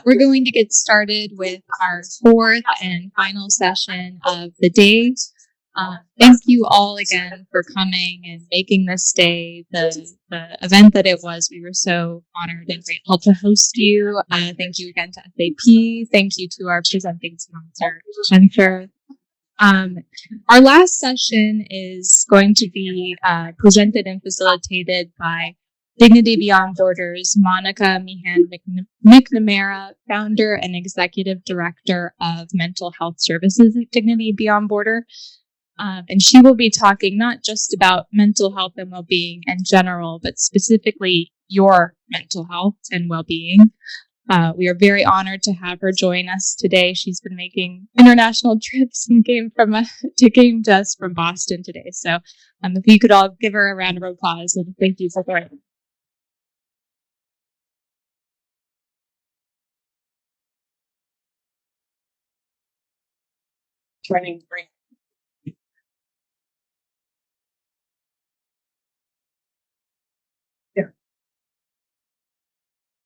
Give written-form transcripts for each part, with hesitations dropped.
We're going to get started with our fourth and final session of the day. Thank you all again for coming and making this day the event that it was. We were so honored and grateful to host you. Thank you again to SAP. Thank you to our presenting sponsor, Accenture. Our last session is going to be presented and facilitated by Dignity Beyond Borders, Monica Meehan McNamara, founder and executive director of mental health services at Dignity Beyond Border. And she will be talking not just about mental health and well-being in general, but specifically your mental health and well-being. We are very honored to have her join us today. She's been making international trips and came to us from Boston today. So if you could all give her a round of applause, and thank you for joining. Turning green. There.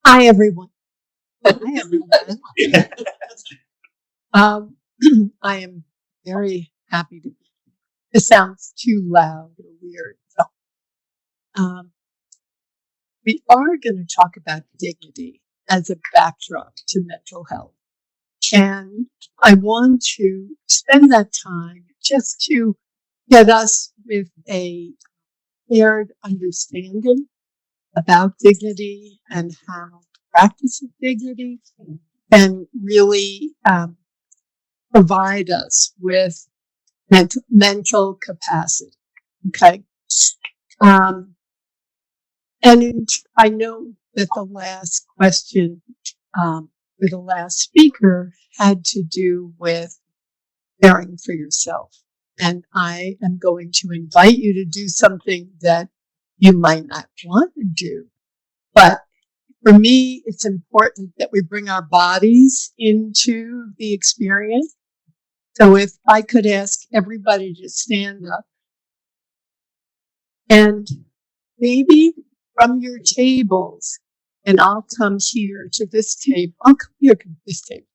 Hi, everyone. Hi, everyone. I am very happy to be here. This sounds too loud or weird. So, we are going to talk about dignity as a backdrop to mental health. And I want to spend that time just to get us with a shared understanding about dignity and how to practice dignity and really provide us with mental capacity. Okay. And I know that the last question for the last speaker had to do with caring for yourself. And I am going to invite you to do something that you might not want to do. But for me, it's important that we bring our bodies into the experience. So if I could ask everybody to stand up and maybe from your tables, and I'll come here to this table. I'll come here to this table.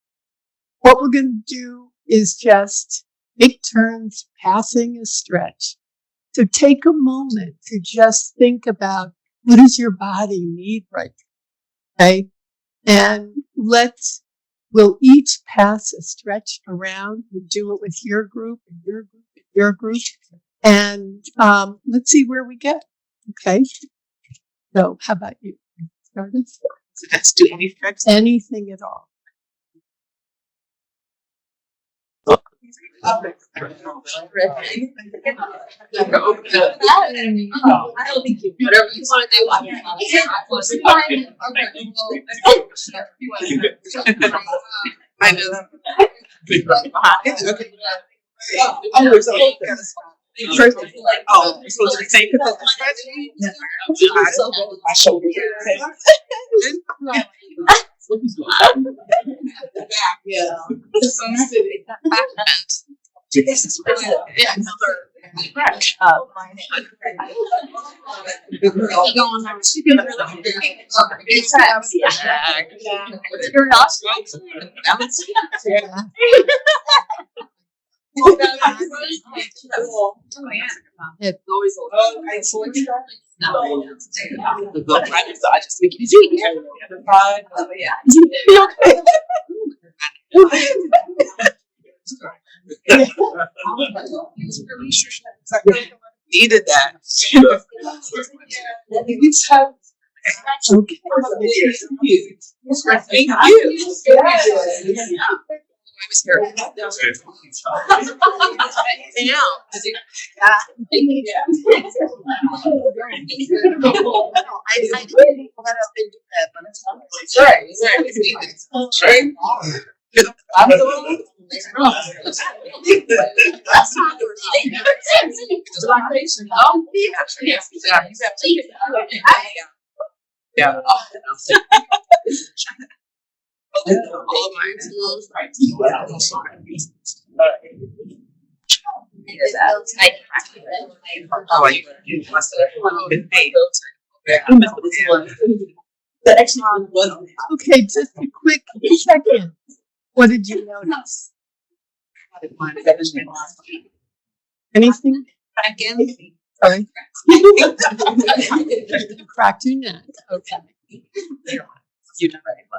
What we're going to do is just take turns passing a stretch. So take a moment to just think about what does your body need right now, okay? And we'll each pass a stretch around. We'll do it with your group and your group and your group. And let's see where we get, okay? So how about you? So let's do any stretch. Anything at all. I don't think you. Whatever you want to do. I know that. Oh, so to take it off the stretch? My shoulders. Yeah. This is another You're not it's always so I just make it easy. Needed that. Okay. Thank you. I was here. I didn't let up into that, but it's not. Right. I'm the yeah. All of mine. That actually was. Okay, just a quick check-in. What did you notice? Anything? Sorry. Cracked your neck. Okay. Do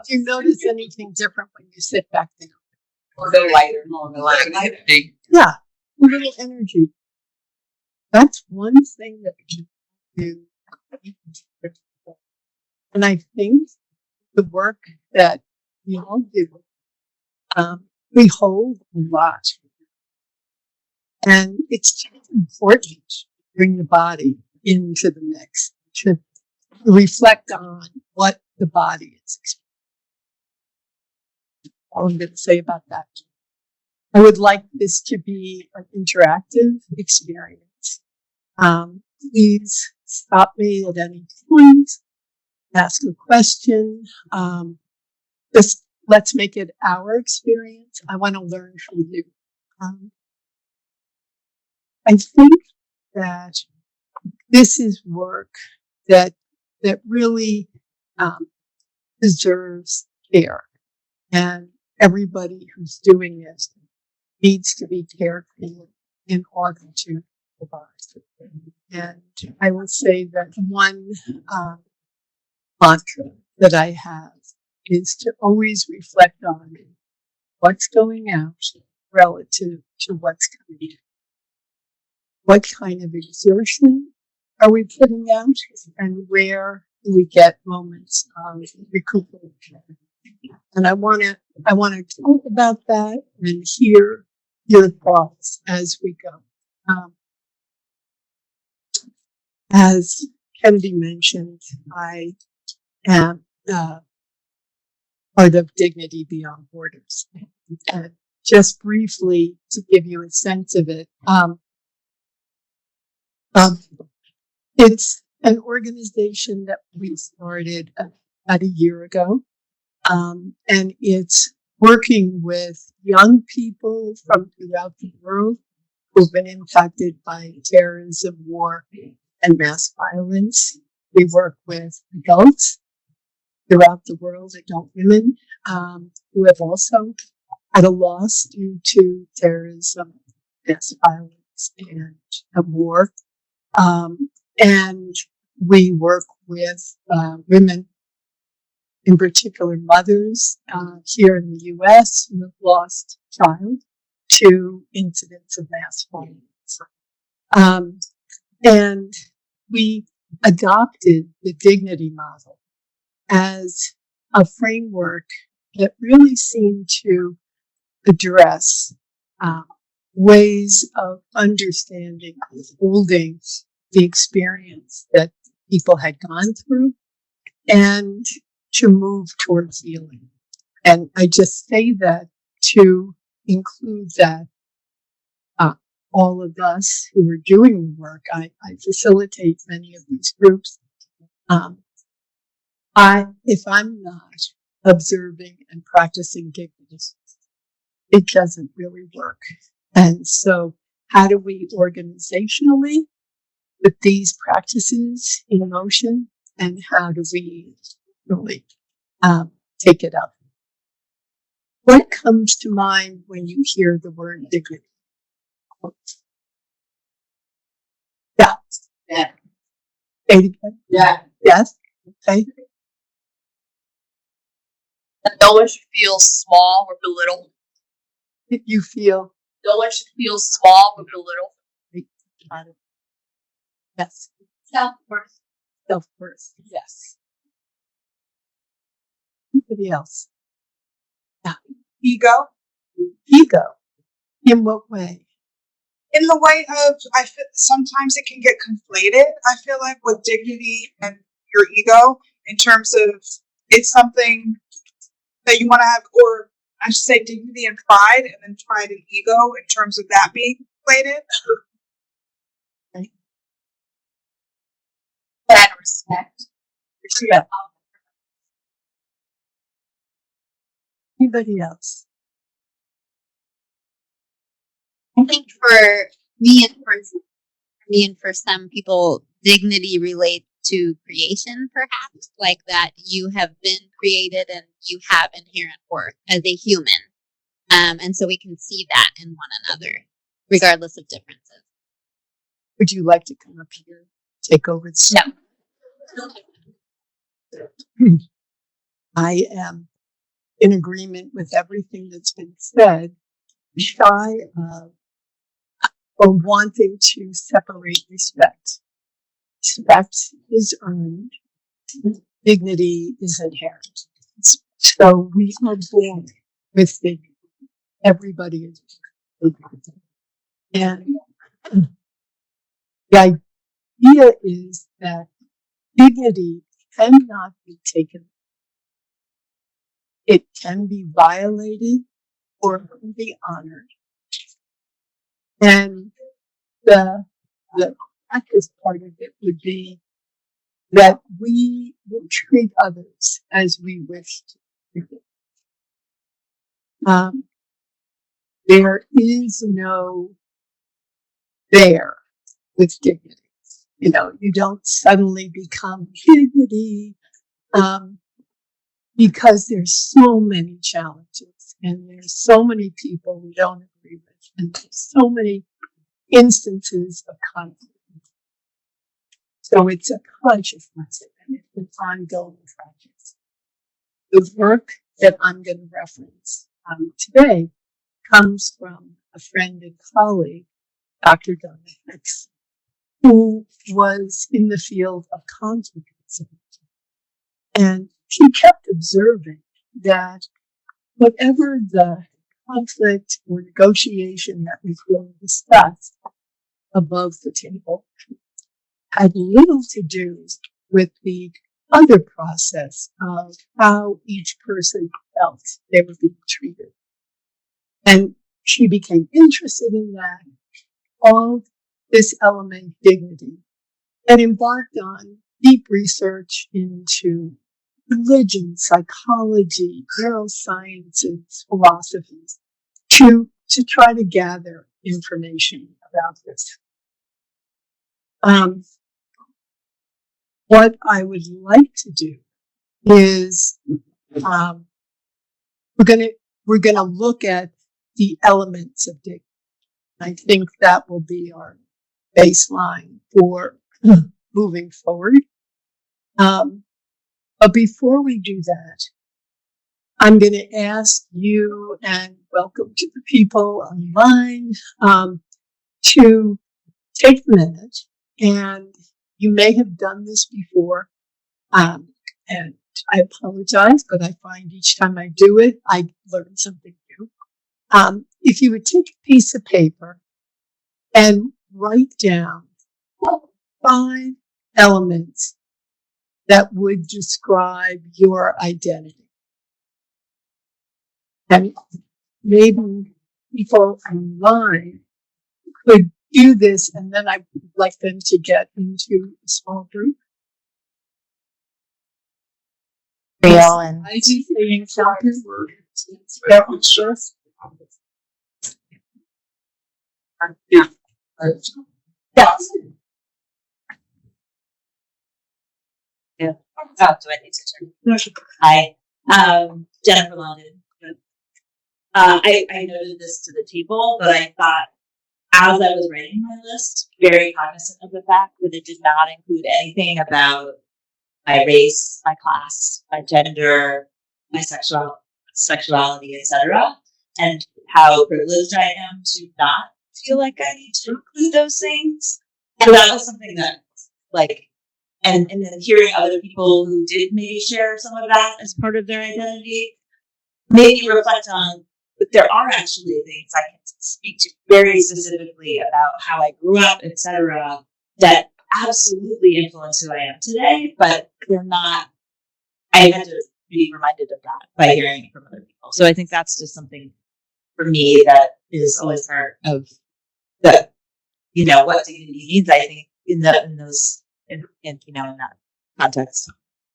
you notice anything different when you sit back there? Or go lighter, more lighter. Yeah, a little energy. That's one thing that we can do. And I think the work that we all do, we hold a lot. And it's important to bring the body into the mix, to reflect on what the body is experiencing. All I'm going to say about that. I would like this to be an interactive experience. Please stop me at any point, ask a question. Just let's make it our experience. I want to learn from you. I think that this is work that really deserves care, and everybody who's doing this needs to be cared for in order to survive. And I will say that one mantra that I have is to always reflect on what's going out relative to what's coming in. What kind of exertion are we putting out, and where do we get moments of recuperation? And I want to talk about that and hear your thoughts as we go. As Kennedy mentioned, I am part of Dignity Beyond Borders. And just briefly to give you a sense of it, it's an organization that we started about a year ago, and it's working with young people from throughout the world who've been impacted by terrorism, war, and mass violence. We work with adults throughout the world, adult women who have also had a loss due to terrorism, mass violence, and war. And we work with women, in particular mothers, here in the U.S. who have lost a child to incidents of mass violence. And we adopted the dignity model as a framework that really seemed to address ways of understanding, holding the experience that people had gone through, and to move towards healing. And I just say that to include that all of us who are doing the work, I facilitate many of these groups. If I'm not observing and practicing dignity, it doesn't really work. And so how do we organizationally put these practices in motion, and how do we really take it up? What comes to mind when you hear the word dignity? Yeah. Yeah. Say it again. Yeah. Yes. Okay. No one should feel small or belittled. If you feel. No one should feel small or belittled. Yes. Self-worth. Self-worth. Yes. Anybody else? Yeah. Ego. Ego. In what way? In the way of, I feel sometimes it can get conflated, I feel like, with dignity and your ego, in terms of it's something that you want to have, or I should say dignity and pride, and then pride and ego in terms of that being conflated. Okay. And respect. Yeah. Anybody else? I think for me and for some people, dignity relates to creation, perhaps, like that you have been created and you have inherent worth as a human. And so we can see that in one another, regardless of differences. Would you like to come up here, take over the No. I am in agreement with everything that's been said, shy of or wanting to separate respect. Respect is earned. Dignity is inherent. So we are born with dignity. Everybody is born with dignity. And the idea is that dignity cannot be taken. It can be violated or it can be honored. And the practice part of it would be that we will treat others as we wish to treat them. There is no there with dignity. You know, you don't suddenly become dignity because there's so many challenges and there's so many people we don't agree with and there's so many instances of conflict. So it's a consciousness and it's an ongoing practice. The work that I'm going to reference today comes from a friend and colleague, Dr. Donna Hicks, who was in the field of conflict resolution. And she kept observing that whatever the conflict or negotiation that was being discussed above the table had little to do with the other process of how each person felt they were being treated. And she became interested in that, all this element, dignity, and embarked on deep research into religion, psychology, neurosciences, philosophies, to try to gather information about this. What I would like to do is we're gonna look at the elements of dignity. I think that will be our baseline for moving forward. But before we do that, I'm going to ask you, and welcome to the people online, to take a minute, and you may have done this before, and I apologize, but I find each time I do it, I learn something new. If you would take a piece of paper and write down 5 elements that would describe your identity. And maybe people online could do this, and then I would like them to get into a small group. Real and I do saying something. Yes. Yeah. Oh, do I need to turn? Hi. Jennifer London. I noted this to the table, but I thought as I was writing my list, very cognizant of the fact that it did not include anything about my race, my class, my gender, my sexuality, etc., and how privileged I am to not feel like I need to include those things. And that was something that, like, and then hearing other people who did maybe share some of that as part of their identity made me reflect on that there are actually things I can speak to very specifically about how I grew up, etc., that absolutely influence who I am today, but they're not. I had to be reminded of that by hearing it from other people. So I think that's just something for me that is always part of the, what dignity means. I think in that context.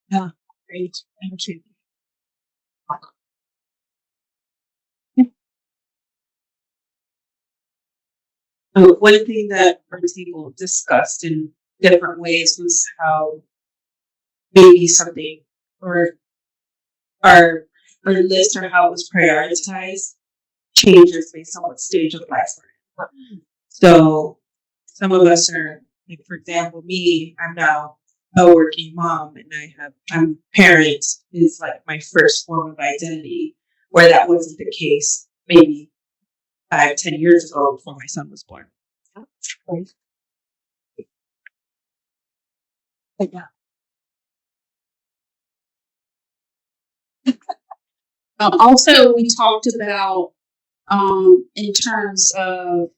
Yeah, great. Thank you. One thing that our table discussed in different ways was how maybe something or our list or how it was prioritized changes based on what stage of life we're in. So some of us are, like, for example, me, I'm now a working mom and I'm parent is like my first form of identity, where that wasn't the case maybe 5-10 years ago before my son was born. Right. Yeah. Also, we talked about in terms of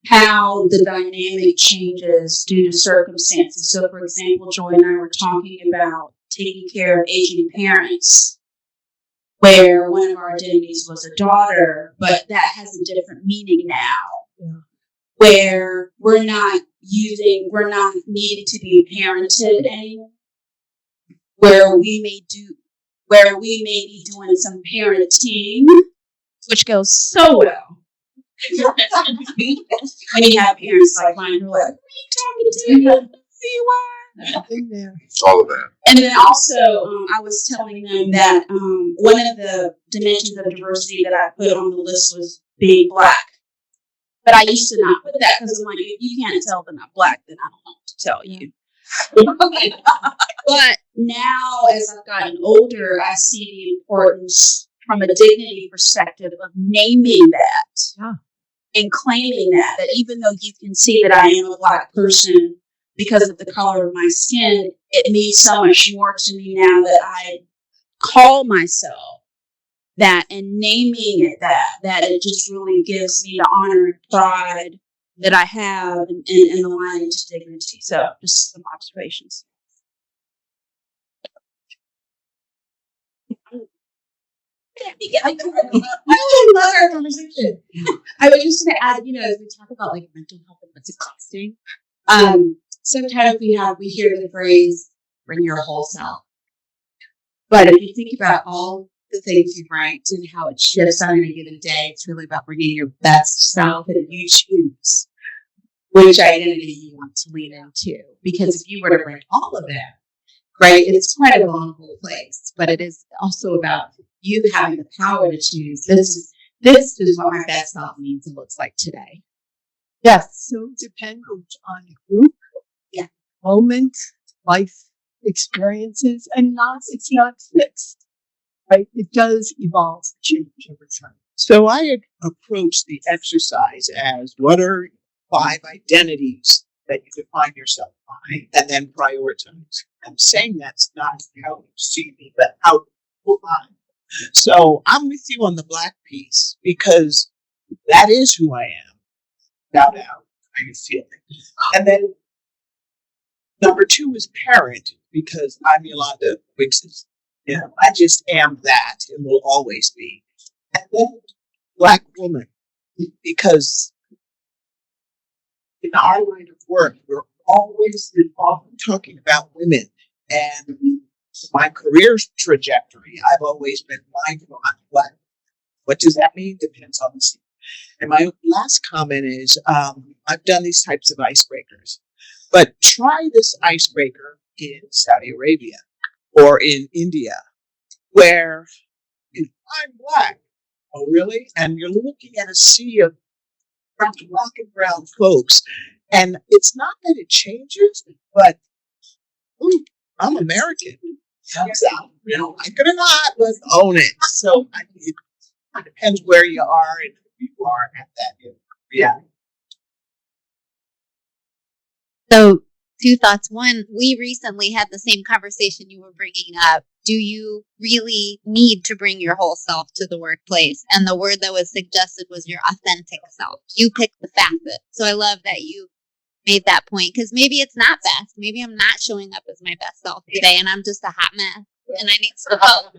how the dynamic changes due to circumstances. So, for example, Joy and I were talking about taking care of aging parents, where one of our identities was a daughter, but that has a different meaning now. Yeah. Where we're not needing to be parented anymore. Where we may be doing some parenting, which goes so well. When you have parents like mine who are like, "What are you talking to? Who you are?" In there. All of that. And then also, I was telling them that one of the dimensions of diversity that I put on the list was being Black. But I used to not put that because I'm like, if you can't tell that I'm Black, then I don't know what to tell you. But now, as I've gotten older, I see the importance from a dignity perspective of naming that and claiming that even though you can see that I am a Black person because of the color of my skin, it means so much more to me now that I call myself that and naming it that it just really gives me the honor and pride that I have in aligning to dignity. So just some observations. I love our conversation. I was just going to add, as we talk about like mental health and what's exhausting, sometimes we hear the phrase "bring your whole self," but if you think about all the things you write and how it shifts on any given day, it's really about bringing your best self, and you choose which identity you want to lean into. Because if you were to bring all of that, right, it's quite a vulnerable place, but it is also about you having the power to choose. This is what my best self means and looks like today. Yes. So dependent on group, moment, life experiences, and it's not fixed. Right? It does evolve, change over time. So I had approached the exercise as what are 5 identities that you define yourself by, and then prioritize. I'm saying that's not how you see me, but how you am. So I'm with you on the Black piece because that is who I am. Without doubt, kind of feeling. And then number 2 is parent because I'm Yolanda Wiggs. I just am that and will always be. And then Black woman because in our line of work, we're always often talking about women. And my career trajectory, I've always been mindful on Black. What does that mean? Depends on the scene. And my last comment is, I've done these types of icebreakers, but try this icebreaker in Saudi Arabia or in India, where I'm Black. Oh, really? And you're looking at a sea of Black and brown folks. And it's not that it changes, but I'm American. So, like it or not, let's own it. So it depends where you are and who you are at that. Yeah. So, 2 thoughts. One, we recently had the same conversation you were bringing up. Do you really need to bring your whole self to the workplace? And the word that was suggested was your authentic self. You pick the facet. So I love that you made that point because maybe it's not best. Maybe I'm not showing up as my best self today and I'm just a hot mess and I need some help.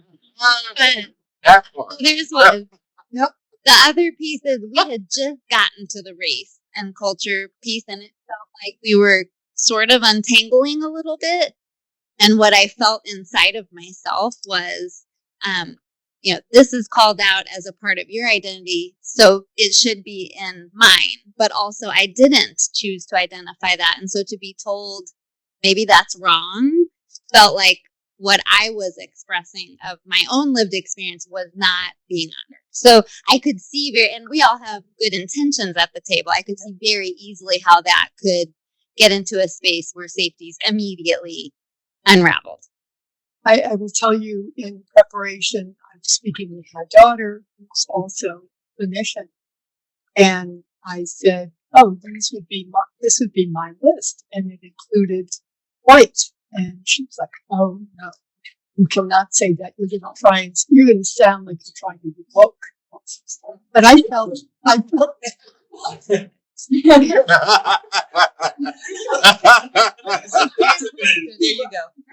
But there's one. Yep. The other piece is we had just gotten to the race and culture piece and it felt like we were sort of untangling a little bit. And what I felt inside of myself was, this is called out as a part of your identity, so it should be in mine. But also, I didn't choose to identify that. And so to be told maybe that's wrong felt like what I was expressing of my own lived experience was not being honored. So I could see and we all have good intentions at the table. I could see very easily how that could get into a space where safety's immediately unraveled. I will tell you in preparation, I was speaking with my daughter, who's also a clinician, and I said, "Oh, this would be my list," and it included white. And she was like, "Oh no, you cannot say that. You're going to sound like you're trying to be woke." But I felt There you go.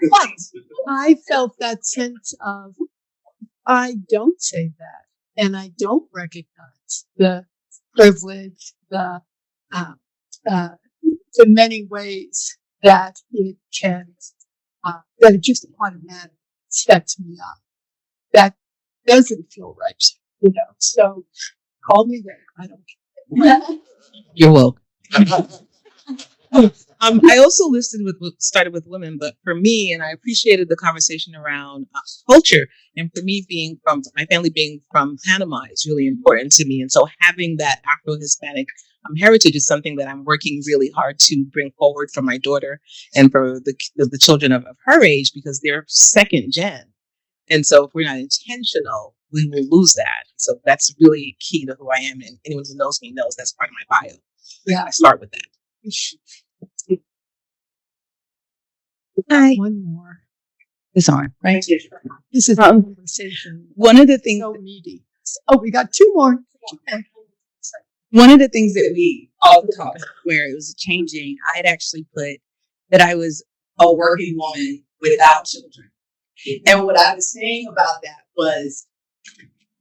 but I felt that sense of, I don't say that, and I don't recognize the privilege, the many ways that it can, that it just automatically sets me up. That doesn't feel right, So call me there. I don't care. You're welcome. I also started with women, but for me, and I appreciated the conversation around culture. And for me, my family being from Panama is really important to me. And so having that Afro-Hispanic heritage is something that I'm working really hard to bring forward for my daughter and for the children of her age, because they're second gen. And so if we're not intentional, we will lose that. So that's really key to who I am. And anyone who knows me knows that's part of my bio. Yeah, I start with that. Hi. One more. It's on, right? This is a conversation. One of the things. So meaty. Oh, we got two more. One of the things that we all talked about where it was changing, I had actually put that I was a working woman without children. And what I was saying about that was,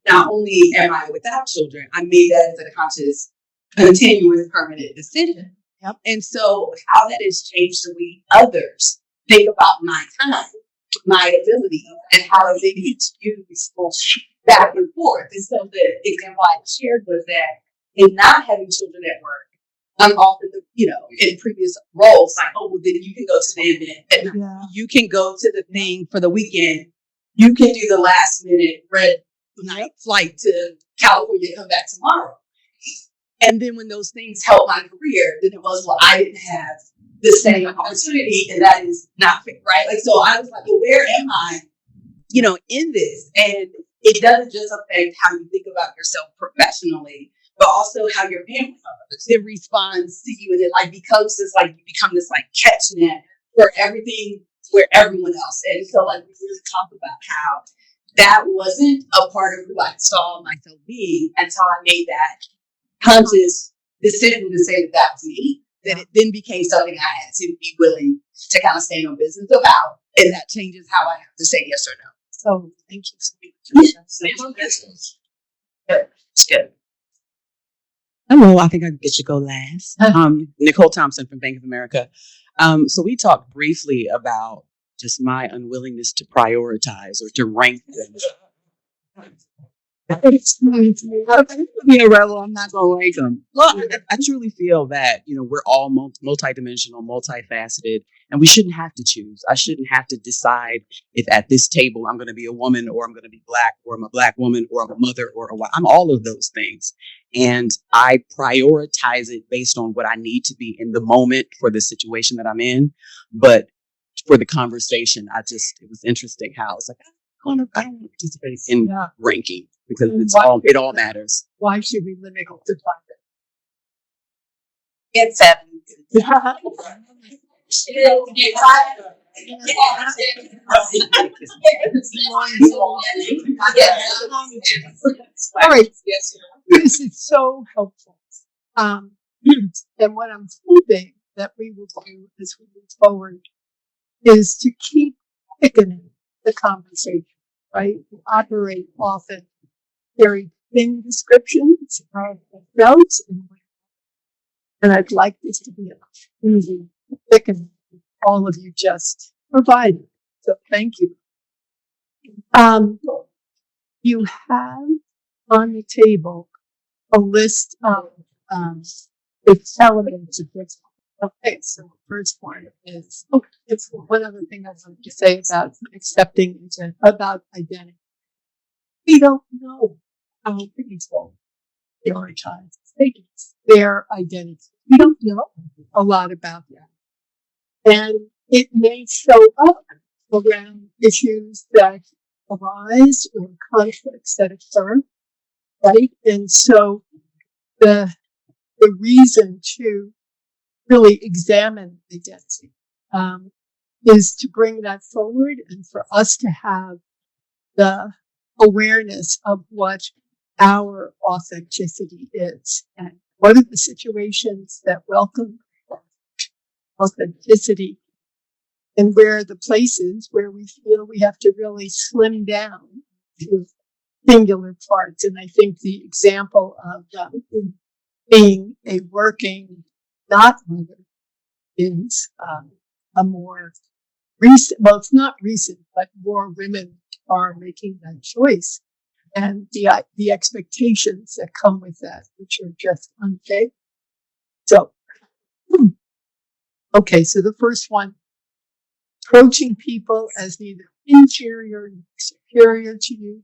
not only am I without children, I made that as a conscious, continuous, permanent decision. Yep. And so how that has changed the way others think about my time, my ability, and how they need to use back and forth. And so the example I shared was that in not having children at work, I'm often, in previous roles, like, oh, well, then you can go to the event. Yeah. You can go to the thing for the weekend. You can do the last minute red night flight to California, come back tomorrow. And then when those things helped my career, then it was, well, I didn't have the same opportunity, and that is not fair, right? Like, so I was like, well, where am I, in this? And it doesn't just affect how you think about yourself professionally, but also how your family responds to you. And it becomes this, you become this catch net for everything, for everyone else. And so we really talk about how that wasn't a part of who I saw myself being until I made that conscious decision to say that was me, that it then became something I had to be willing to kind of stand on business about. And that changes how I have to say yes or no. So thank you so much. It's good. Hello, I think I should go last. Nicole Thompson from Bank of America. So we talked briefly about just my unwillingness to prioritize or to rank things. Be a rebel, I'm not going to rank them. Well, I truly feel that, we're all multidimensional, multifaceted, and we shouldn't have to choose. I shouldn't have to decide if at this table I'm going to be a woman or I'm going to be black or I'm a black woman or I'm a mother or a wife. I'm all of those things. And I prioritize it based on what I need to be in the moment for the situation that I'm in. But for the conversation, it was interesting how it's like, I don't want to participate in ranking because it all matters. Why should we limit it to 5? It's 7. All right. This is so helpful. And what I'm hoping that we will do as we move forward is to keep thickening the conversation, right? We operate often very thin descriptions of ourselves, and I'd like this to be an opportunity to thicken all of you just provided. So thank you. You have on the table a list of the elements of this Okay, so the first one is, it's one other thing I wanted to say about accepting about identity. We don't know how people prioritize their identity. We don't know a lot about that. And it may show up around issues that arise or conflicts that occur, right? And so the reason to really examine identity is to bring that forward and for us to have the awareness of what our authenticity is and what are the situations that welcome authenticity and where are the places where we feel we have to really slim down to singular parts. And I think the example of being a working not mother is a more recent, well, it's not recent, but more women are making that choice. And the expectations that come with that, which are just unfair. So, okay, so the first one, approaching people as neither inferior nor superior to you,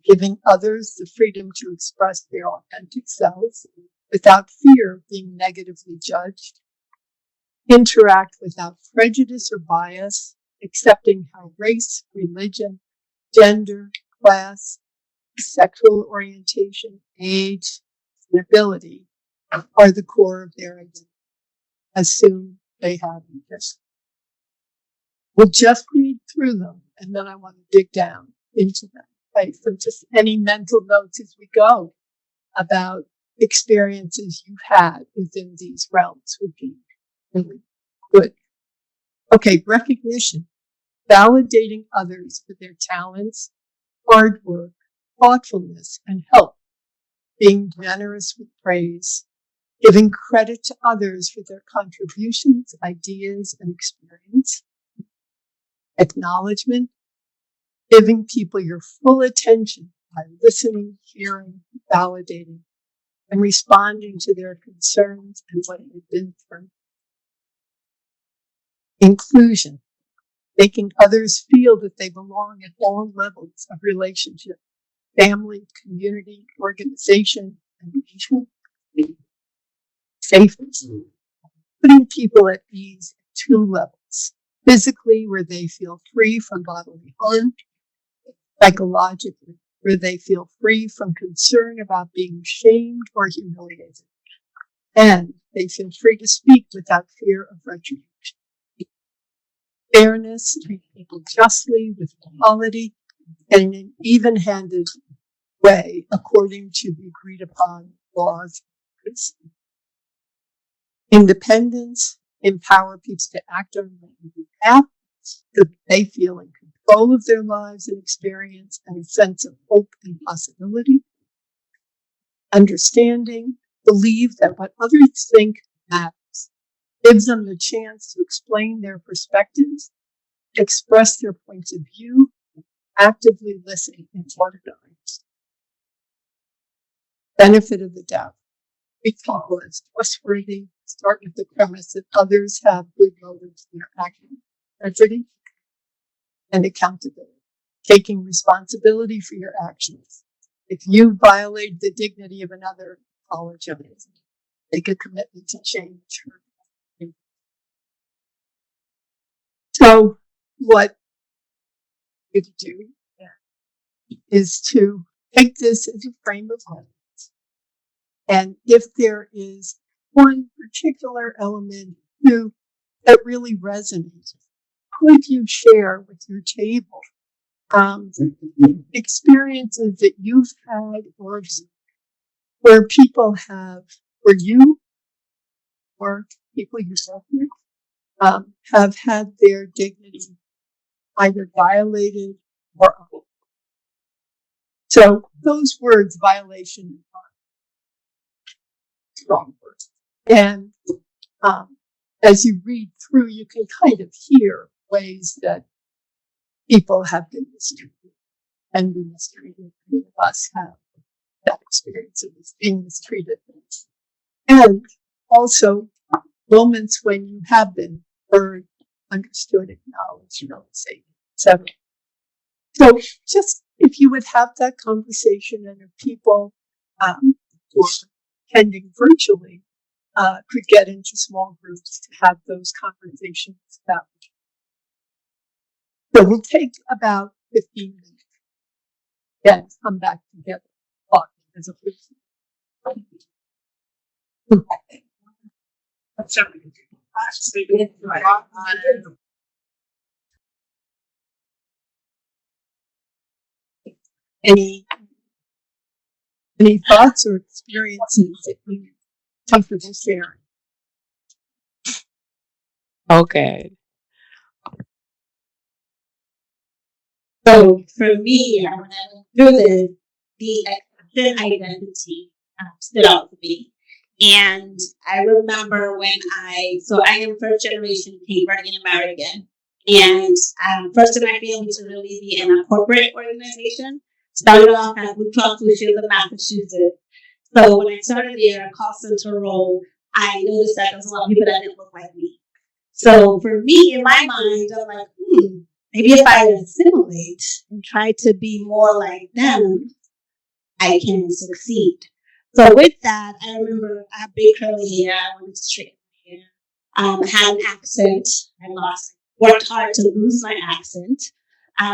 giving others the freedom to express their authentic selves without fear of being negatively judged, interact without prejudice or bias, accepting how race, religion, gender, class, sexual orientation, age, and ability are the core of their identity. Assume they have this. We'll just read through them, and then I want to dig down into them. Right? So just any mental notes as we go about experiences you've had within these realms would be really good. Okay, recognition. Validating others for their talents, hard work, thoughtfulness, and help. Being generous with praise. Giving credit to others for their contributions, ideas, and experience. Acknowledgement. Giving people your full attention by listening, hearing, validating, and responding to their concerns and what they've been through. Inclusion. Making others feel that they belong at all levels of relationship, family, community, organization, and nation. Safety. Putting people at ease at two levels. Physically, where they feel free from bodily harm. Psychologically, where they feel free from concern about being shamed or humiliated. And they feel free to speak without fear of retribution. Fairness, treat people justly with equality and in an even-handed way according to the agreed upon laws. Independence, empower people to act on their own behalf so that they feel in control of their lives and experience and a sense of hope and possibility. Understanding, believe that what others think matters. Gives them the chance to explain their perspectives, express their points of view, actively listen and organize. Benefit of the doubt. Treat people as trustworthy. Start with the premise that others have good motives in their actions. Integrity and accountability. Taking responsibility for your actions. If you violate the dignity of another, apologize. Make a commitment to change. So what you do is to take this as a frame of reference. And if there is one particular element that really resonates, could you share with your table experiences that you've had or where people have, where you or people you work with have had their dignity either violated or upheld. So those words, violation and harm, strong words. And as you read through, you can kind of hear ways that people have been mistreated and been mistreated. Many of us have that experience of being mistreated. And also moments when you have been heard, understood, acknowledged, safe, etc. So just if you would have that conversation, and if people who are attending virtually could get into small groups to have those conversations about. So we'll take about 15 minutes. Then come back together, talking as a person. Any thoughts or experiences that you comfortable sharing? Okay. So for me, when I went through the exception identity stood out to me. And I remember when I am first generation Cape Verdean American. And first in my family to really be in a corporate organization. Started off at Blue Cross Blue Shield of Massachusetts. So when I started there, a call center role, I noticed that there was a lot of people that didn't look like me. So for me, in my mind, I'm like, maybe if I assimilate and try to be more like them, I can succeed. So with that, I remember I have big curly hair. I wanted to straighten my hair. I had an accent. Worked hard to lose my accent.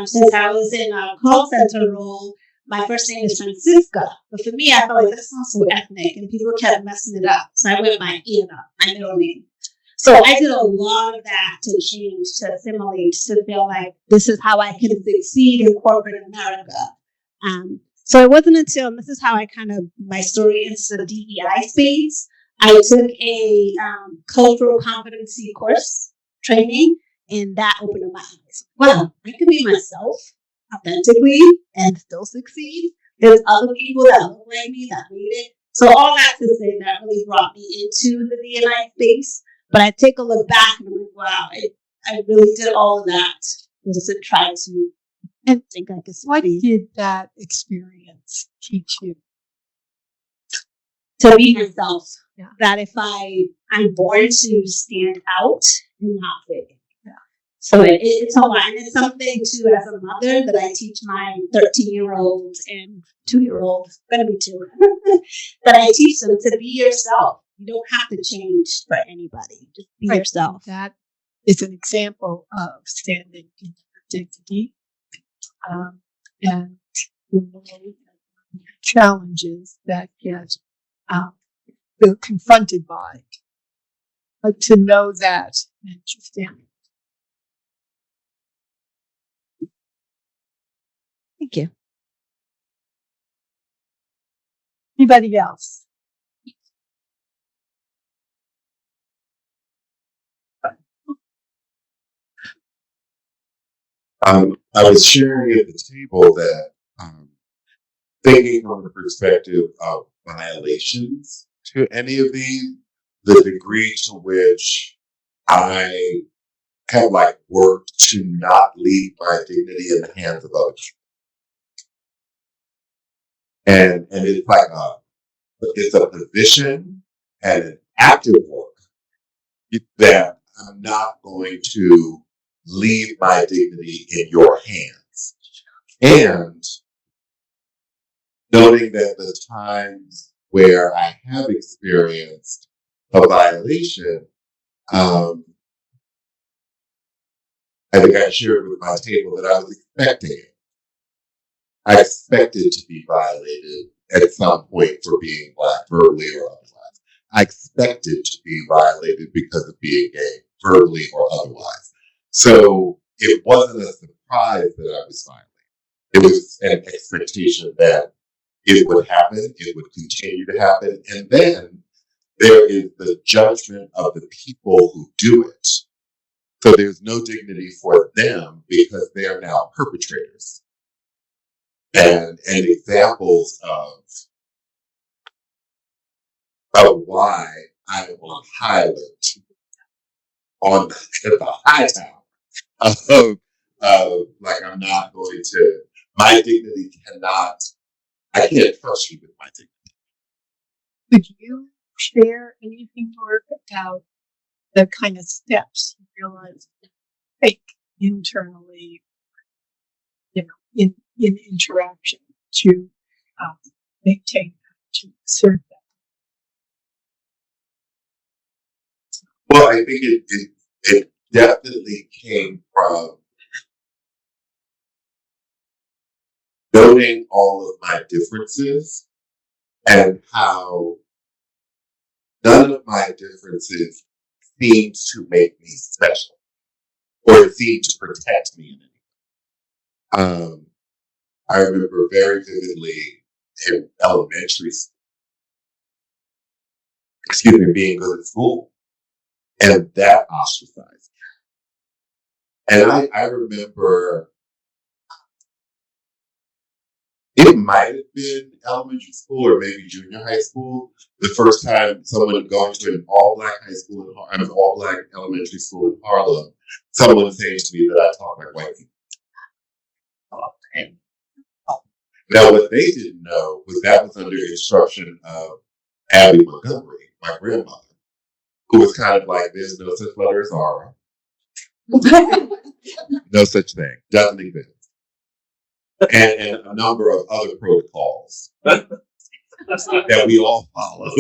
Since I was in a call center role, my first name is Francisca. But for me, I felt like that sounds so ethnic, and people kept messing it up. So I went by Anna, my middle name. So I did a lot of that to change, to assimilate, to feel like this is how I can succeed in corporate America. So it wasn't until, and this is how I my story into the DEI space, I took a cultural competency course training, and that opened up my eyes. Wow, I can be myself authentically and still succeed. There's other people that look like me that made it. So all that to say, that really brought me into the DEI space. But I take a look back and I'm like, wow, I really did all of that just to try to think I could succeed. What did that experience teach you? To be myself. Yeah. That if I'm born to stand out and not fit in. Yeah. So it's a lot. And it's something too, as a mother, that I teach my 13-year-old and 2-year-old, gonna be 2, that I teach them to be yourself. You don't have to change for anybody. Just be yourself. That is an example of standing in your dignity and challenges that get confronted by. But to know that and to stand. Thank you. Anybody else? I was sharing at the table that thinking from the perspective of violations to any of these, the degree to which I kind of like worked to not leave my dignity in the hands of other people. And it's like it's a position and an active work that I'm not going to leave my dignity in your hands. And noting that the times where I have experienced a violation, I think I shared with my table that I was expecting it. I expected to be violated at some point for being Black, verbally or otherwise. I expected to be violated because of being gay, verbally or otherwise. So it wasn't a surprise that I was violated. It was an expectation that it would happen, it would continue to happen, and then there is the judgment of the people who do it. So there's no dignity for them because they are now perpetrators. And examples of why I am on high alert at the high town of like I'm not going to, my dignity I can't trust you with my dignity. Could you share anything more about the kind of steps you realize you take internally, in interaction to maintain that, to assert that. Well, I think it definitely came from noting all of my differences and how none of my differences seemed to make me special or seemed to protect me in any way. I remember very vividly in elementary school, being good at school, and that ostracized me. And I remember it might have been elementary school or maybe junior high school, the first time someone going to an all-black high school, an all-black elementary school in Harlem, someone saying to me that I talk like white people. Now, what they didn't know was that was under instruction of Abby Montgomery, my grandmother, who was kind of like, there's no such letter as Zara. No such thing. Doesn't exist. And a number of other protocols that we all followed.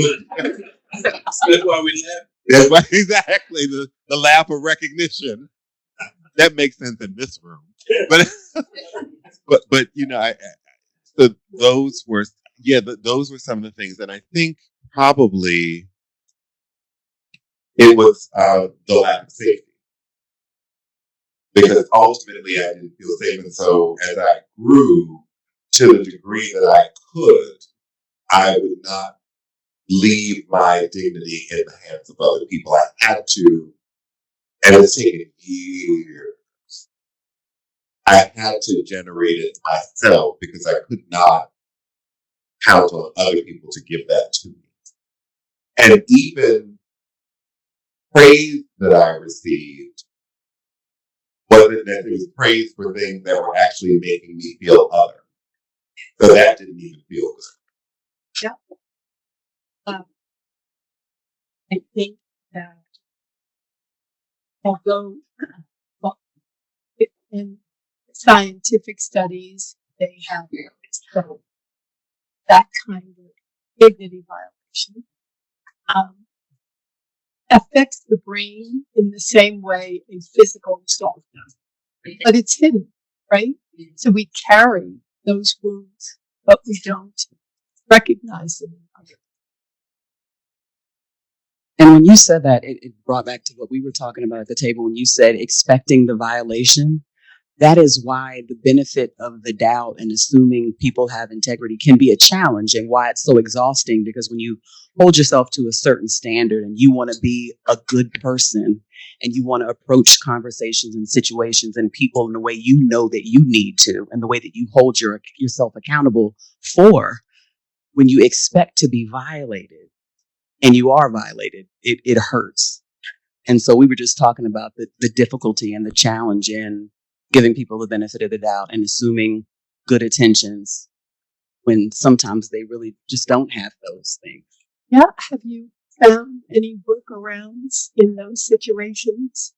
That's why we laugh. That's why, exactly, the laugh of recognition. That makes sense in this room. But so those were some of the things, and I think probably it was the lack of safety. Because ultimately I didn't feel safe. And so as I grew to the degree that I could, I would not leave my dignity in the hands of other people. I had to, and it's taken years. I had to generate it myself because I could not count on other people to give that to me. And even praise that I received wasn't that it was praise for things that were actually making me feel other. So that didn't even feel good. Yeah. I think that although in scientific studies they have shown that kind of dignity violation affects the brain in the same way a physical assault does. But it's hidden, right? So we carry those wounds, but we don't recognize them in others. And when you said that, it brought back to what we were talking about at the table when you said expecting the violation. That is why the benefit of the doubt and assuming people have integrity can be a challenge, and why it's so exhausting, because when you hold yourself to a certain standard and you want to be a good person and you want to approach conversations and situations and people in the way you know that you need to and the way that you hold yourself accountable for, when you expect to be violated and you are violated, it hurts. And so we were just talking about the difficulty and the challenge in giving people the benefit of the doubt and assuming good intentions when sometimes they really just don't have those things. Yeah. Have you found any workarounds in those situations?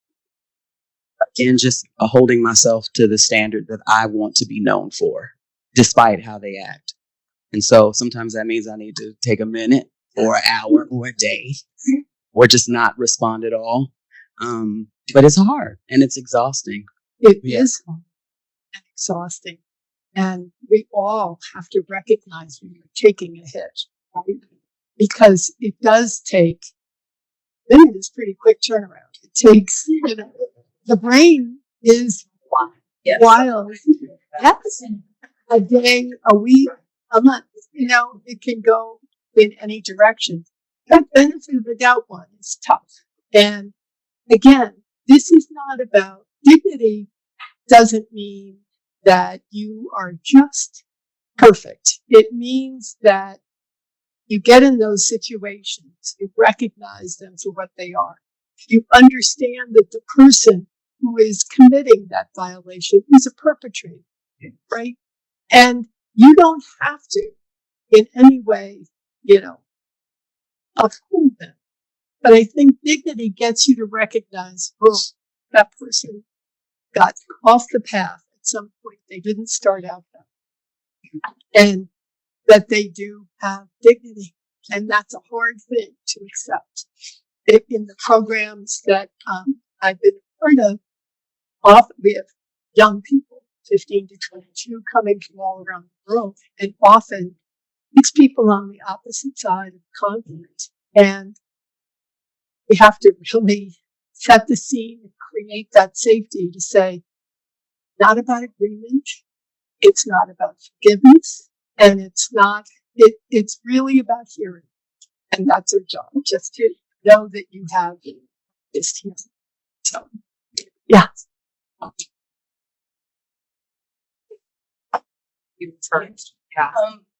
And just holding myself to the standard that I want to be known for, despite how they act. And so sometimes that means I need to take a minute or an hour or a day or just not respond at all. But it's hard and it's exhausting. It is hard and exhausting. And we all have to recognize when you're taking a hit, right? Because it does take, then it is pretty quick turnaround. It takes, the brain is wild. Yes. A day, a week, a month, it can go in any direction. That benefit of the doubt one is tough. And again, this is not about dignity. Doesn't mean that you are just perfect. It means that you get in those situations, you recognize them for what they are. You understand that the person who is committing that violation is a perpetrator, right? And you don't have to, in any way, uphold them. But I think dignity gets you to recognize, oh, that person got off the path at some point. They didn't start out that way. And that they do have dignity. And that's a hard thing to accept. In the programs that I've been a part of, often we have young people, 15 to 22, coming from all around the world. And often it's people on the opposite side of the conflict. And we have to really set the scene and create that safety to say, not about agreement. It's not about forgiveness. And it's not, it's really about hearing. And that's our job, just to know that you have this here. So, yeah. Yeah.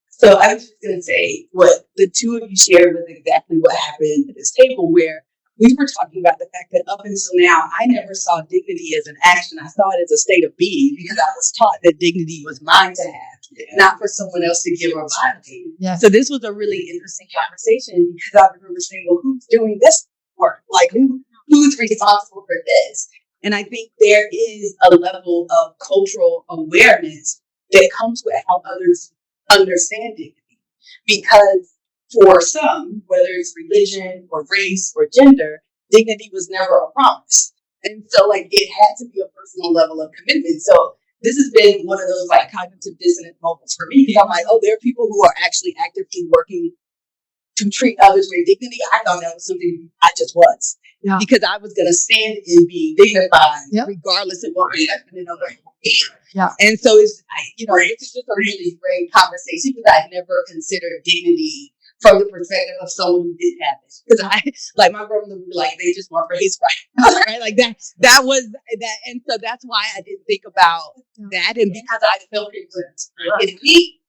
So I was just going to say what the two of you shared was exactly what happened at this table, where we were talking about the fact that up until now, I never saw dignity as an action. I saw it as a state of being because I was taught that dignity was mine to have, not for someone else to give or violate. Yeah. So this was a really interesting conversation because I remember saying, well, who's doing this work? Like who's responsible for this? And I think there is a level of cultural awareness that comes with how others understand dignity. Because for some, whether it's religion or race or gender, dignity was never a promise. And so like it had to be a personal level of commitment. So this has been one of those like cognitive dissonance moments for me because I'm like, oh, there are people who are actually actively working to treat others with dignity. I thought that was something I just was. Yeah. Because I was going to stand in being dignified, Yep. regardless of what was happening over here. Yeah. And so it's, this is just a really great conversation because I never considered dignity from the perspective of someone who didn't have it. Because like my grandmother would be like, they just weren't raised right. Right? Like that was that. And so that's why I didn't think about that. And because I felt it was in me,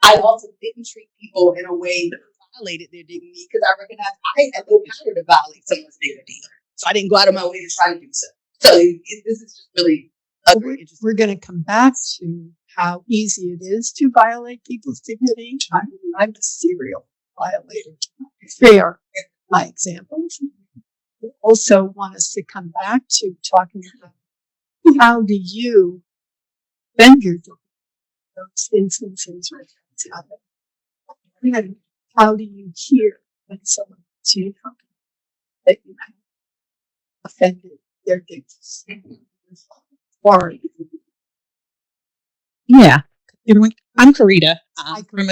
I also didn't treat people in a way that violated their dignity because I recognized I had no power to violate someone's dignity. So I didn't go out of my way to try to do so. So this is just really we're going to come back to how easy it is to violate people's dignity. I'm a serial violator. Fair, my examples. I also want us to come back to talking about how do you bend your dignity in those instances where it's happening. And how do you hear when someone tells you that you have offended their dignity? Or Yeah. I'm Karita. Hi, From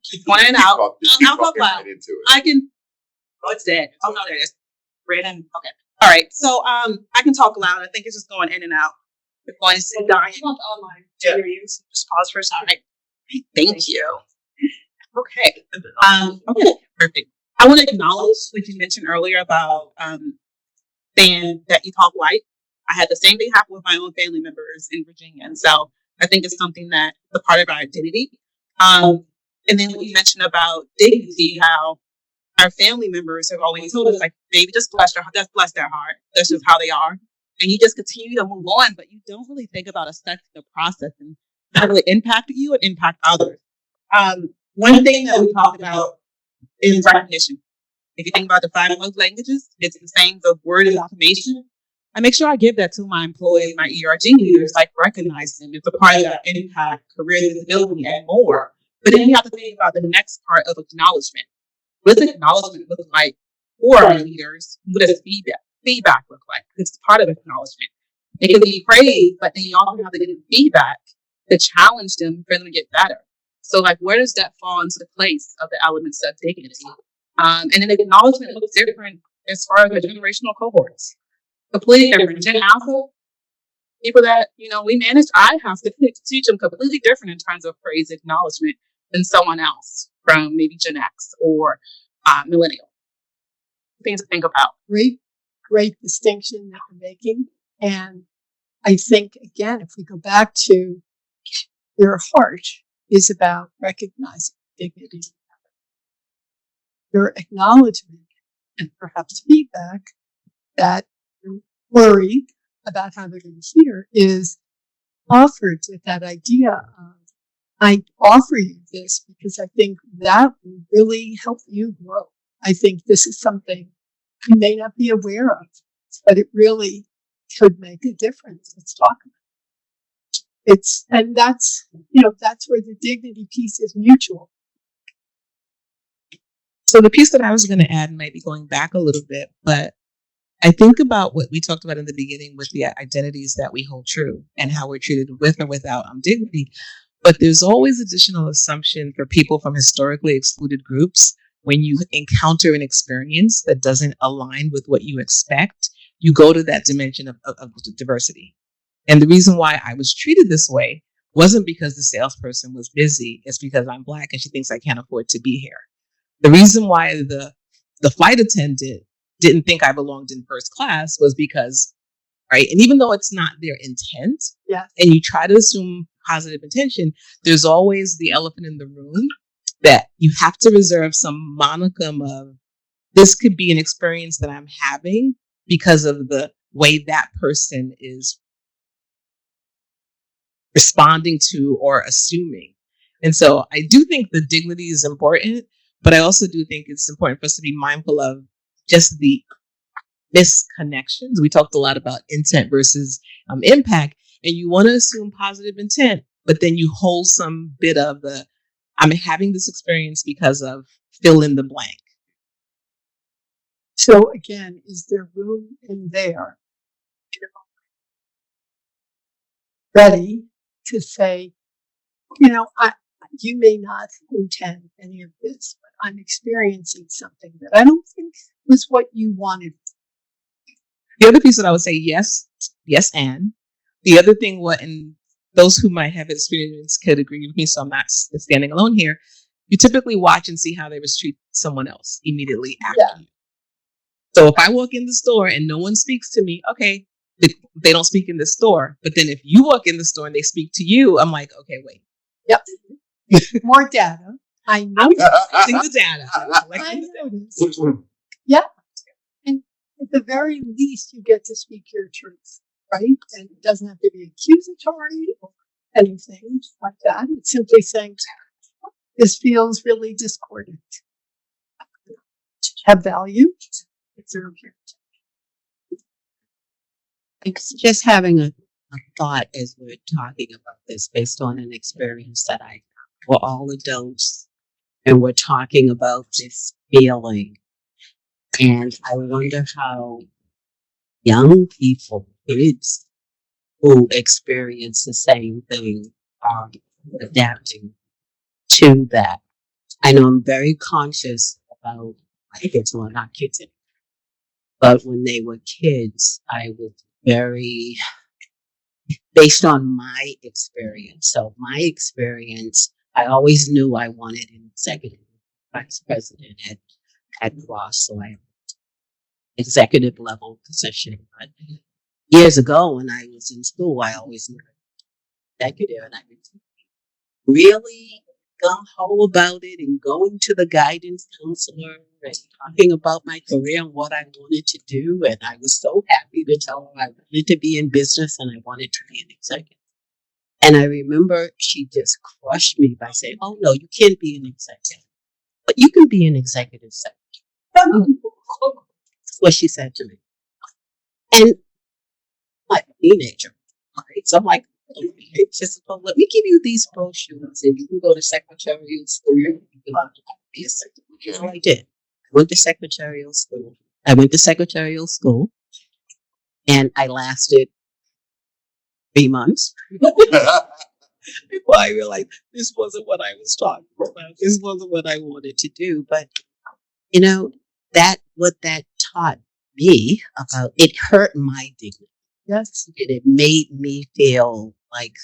keep going out. I'll go loud. I can. Oh, it's dead. Oh no, there it is. Red and okay. All right. So I can talk loud. I think it's just going in and out. It's going to sit down. You want online? Yeah. Just pause for a second. Thank you. Okay. Okay. Perfect. I want to acknowledge what you mentioned earlier about saying that you talk white. I had the same thing happen with my own family members in Virginia, and so I think it's something that's a part of our identity. And then when you mentioned about dignity, how our family members have always told us, like, baby, just bless their heart. That's just how they are. And you just continue to move on, but you don't really think about assessing the process and how it impacted you and impact others. One thing that we talked about is recognition. If you think about the 5 love languages, it's the same of word and affirmation. I make sure I give that to my employees, my ERG leaders, like recognize them. It's a part of that impact, career visibility, and more. But then you have to think about the next part of acknowledgement. What does acknowledgement look like for our leaders? What does feedback look like? It's part of acknowledgement. It can be praise, but then you also have to give feedback to challenge them for them to get better. So, like, where does that fall into the place of the elements of dignity? And then acknowledgement looks different as far as the generational cohorts. Completely different. Gen Alpha, people that, we manage, I have to teach them completely different in terms of praise acknowledgement than someone else from maybe Gen X or millennial. Things to think about. Great distinction that you're making. And I think, again, if we go back to your heart is about recognizing dignity. Your acknowledgement and perhaps feedback that you're worried about how they're going to hear is offered with that idea of, I offer you this because I think that will really help you grow. I think this is something you may not be aware of, but it really could make a difference. Let's talk about it. And that's, that's where the dignity piece is mutual. So the piece that I was going to add might be going back a little bit, but I think about what we talked about in the beginning with the identities that we hold true and how we're treated with or without dignity. But there's always additional assumption for people from historically excluded groups. When you encounter an experience that doesn't align with what you expect, you go to that dimension of diversity. And the reason why I was treated this way wasn't because the salesperson was busy. It's because I'm Black and she thinks I can't afford to be here. The reason why the flight attendant didn't think I belonged in first class was because, right? And even though it's not their intent, yeah, and you try to assume positive intention, there's always the elephant in the room that you have to reserve some monicum of, this could be an experience that I'm having because of the way that person is responding to or assuming. And so I do think the dignity is important, but I also do think it's important for us to be mindful of just the misconnections. We talked a lot about intent versus impact, and you want to assume positive intent, but then you hold some bit of the, I'm having this experience because of fill in the blank. So again, is there room in there, ready to say, you may not intend any of this, but I'm experiencing something that I don't think was what you wanted. The other piece that I would say, yes, and the other thing, and those who might have experience could agree with me, so I'm not standing alone here. You typically watch and see how they mistreat someone else immediately after you. So if I walk in the store and no one speaks to me, okay, they don't speak in the store. But then if you walk in the store and they speak to you, I'm like, okay, wait. Yep. More data. I know. I'm using the data. I noticed. Yeah. And at the very least, you get to speak your truth, right? And it doesn't have to be accusatory or anything like that. It's simply saying, this feels really discordant. Have value. Observe your. It's just having a thought as we're talking about this based on an experience that we're all adults and we're talking about this feeling. And I wonder how young people, kids who experience the same thing are adapting to that. I know I'm very conscious about my kids, well, not kids anymore, but when they were kids, I was very based on my experience. So my experience, I always knew I wanted an executive vice president at Ross, so I had executive level position. But years ago when I was in school, I always knew executive, and I was really gung-ho about it and going to the guidance counselor and talking about my career and what I wanted to do. And I was so happy to tell her I wanted to be in business and I wanted to be an executive. And I remember she just crushed me by saying, oh, no, you can't be an executive, but you can be an executive secretary. That's what she said to me. And I'm a teenager. Right? So I'm like, okay, just let me give you these brochures and you can go to secretarial school. You can be a secretary. So I did. I went to secretarial school. And I lasted 3 months before I realized this wasn't what I was talking about. This wasn't what I wanted to do. But what that taught me about, it hurt my dignity. Yes. And it made me feel like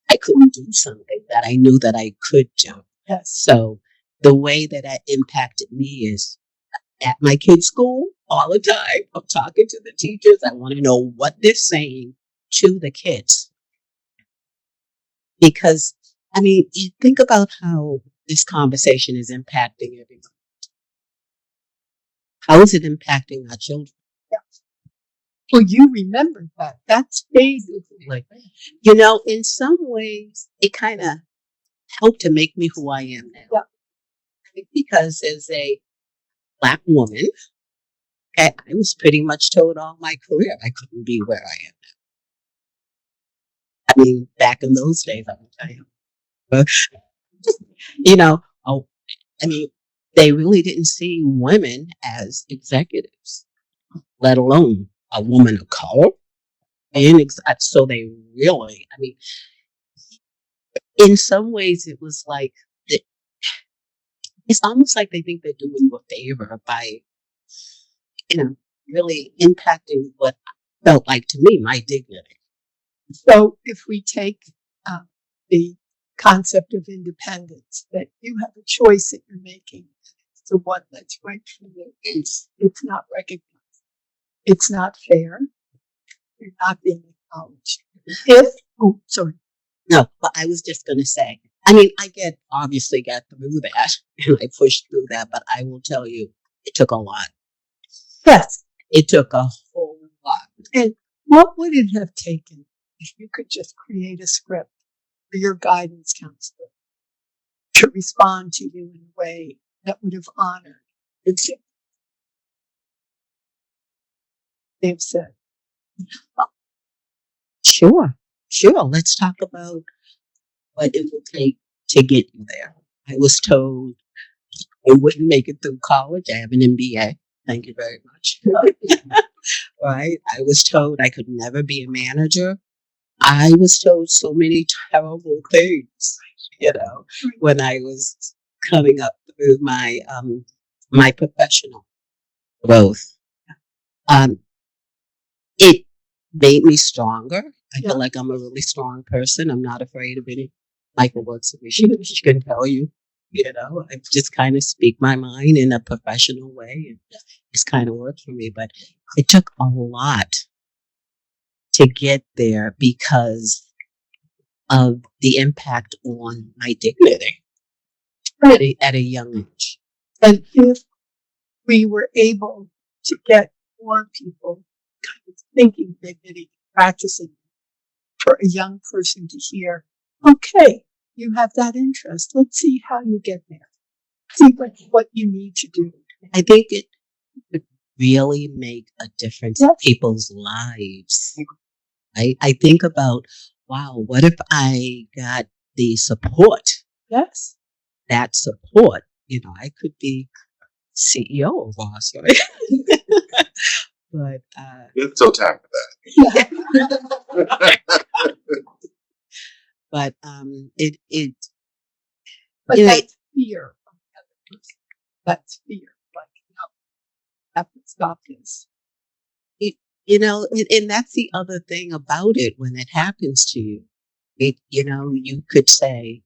I couldn't do something that I knew that I could do. Yes. So the way that impacted me is at my kids' school all the time. I'm talking to the teachers. I want to know what they're saying to the kids. Because, you think about how this conversation is impacting everyone. How is it impacting our children? Well, you remember that. That stayed with me. In some ways, it kind of helped to make me who I am now. Yeah. because as a Black woman, I was pretty much told all my career I couldn't be where I am. I mean, back in those days, I would tell you. But, you know, oh, I mean, they really didn't see women as executives, let alone a woman of color. And so they really, I mean, in some ways, it was like, it's almost like they think they're doing you a favor by, really impacting what felt like to me my dignity. So if we take the concept of independence, that you have a choice that you're making, it's the one that's right for you. It's not recognized. It's not fair. You're not being acknowledged. No, but I was just going to say, I mean, obviously got through that and I pushed through that, but I will tell you, it took a lot. Yes. It took a whole lot. And what would it have taken if you could just create a script for your guidance counselor to respond to you in a way that would have honored they've said? Sure. Let's talk about what it will take to get you there. I was told I wouldn't make it through college. I have an MBA. Thank you very much. Right? I was told I could never be a manager. I was told so many terrible things, when I was coming up through my my professional growth. It made me stronger. I feel like I'm a really strong person. I'm not afraid of any. Michael works with me. She can tell you, I just kind of speak my mind in a professional way. And it's kind of worked for me. But it took a lot to get there because of the impact on my dignity at a young age. And if we were able to get more people kind of thinking dignity, practicing for a young person to hear, okay, you have that interest. Let's see how you get there. See what you need to do. I think it would really make a difference in people's lives. I think about, wow, what if I got the support? Yes. That support, I could be CEO of Ross, right? But there's still time for that. But but that's fear. That's fear. Have to stop this. And that's the other thing about it when it happens to you. You could say,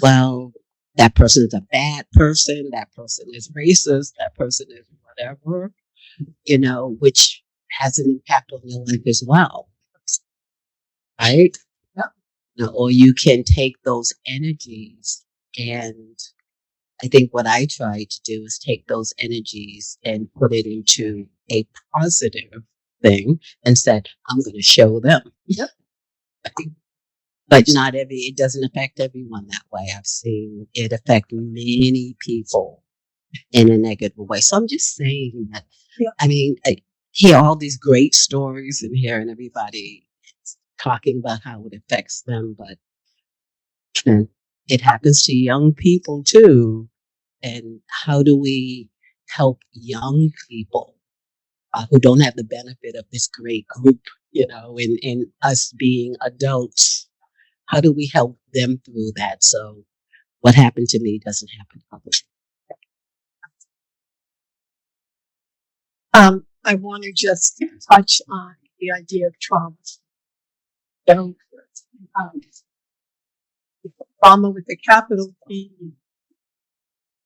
well, that person is a bad person, that person is racist, that person is whatever, which has an impact on your life as well. Right? Yeah. Or you can take those energies, and I think what I try to do is take those energies and put it into a positive thing and said, I'm going to show them. Yep. But it doesn't affect everyone that way. I've seen it affect many people in a negative way. So I'm just saying that, I mean, I hear all these great stories and hearing everybody talking about how it affects them, but it happens to young people too. And how do we help young people who don't have the benefit of this great group, and us being adults? How do we help them through that so what happened to me doesn't happen to others? I want to just touch on the idea of trauma. So, trauma with a capital T,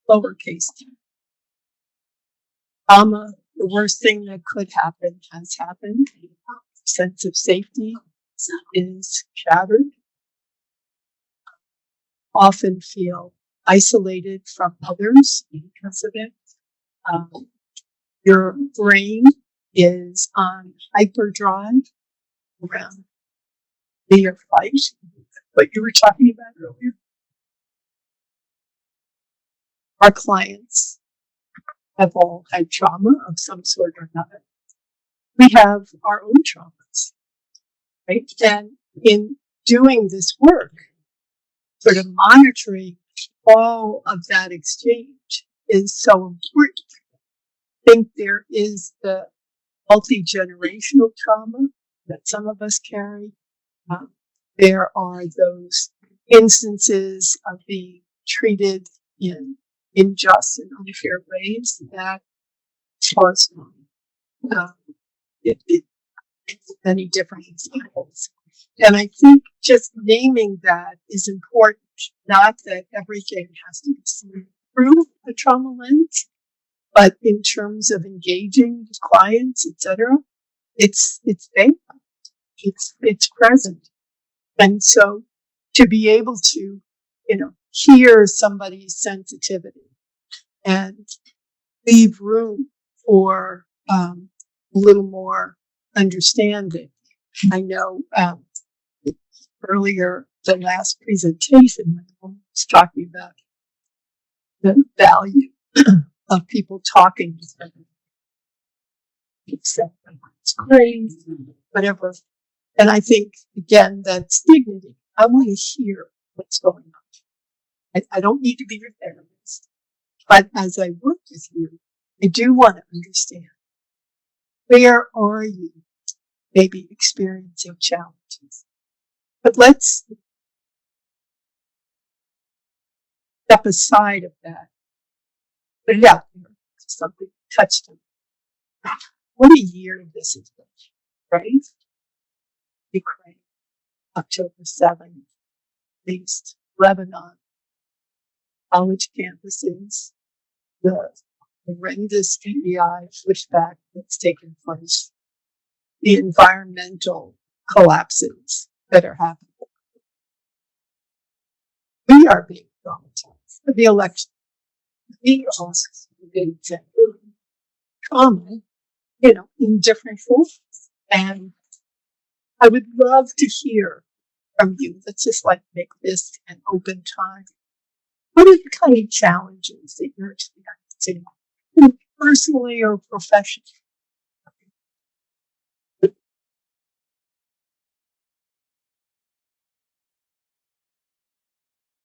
lowercase t. Trauma, the worst thing that could happen has happened. Sense of safety is shattered. Often feel isolated from others because of it. Your brain is on hyperdrive around fear fight, what you were talking about earlier. Our clients have all had trauma of some sort or another. We have our own traumas, right? And in doing this work, sort of monitoring all of that exchange is so important. I think there is the multi-generational trauma that some of us carry. There are those instances of being treated in unjust and unfair ways that cause many different examples. And I think just naming that is important. Not that everything has to be seen through the trauma lens, but in terms of engaging with clients, etc., it's there. It's present. And so to be able to, hear somebody's sensitivity and leave room for a little more understanding. I know earlier, the last presentation, I was talking about the value of people talking with them. It's great, whatever. And I think, again, that's dignity. I want to hear what's going on. I don't need to be your therapist. But as I work with you, I do want to understand, where are you maybe experiencing challenges? But let's step aside of that. Put it out there. Something touched them. What a year this has been, right? Ukraine, October 7th, East Lebanon, college campuses, the horrendous DEI pushback that's taken place, the environmental collapses that are happening. We are being traumatized. The election. We are being trauma, in different forms. And I would love to hear from you. Let's just make this an open time. What are the kind of challenges that you're experiencing, personally or professionally?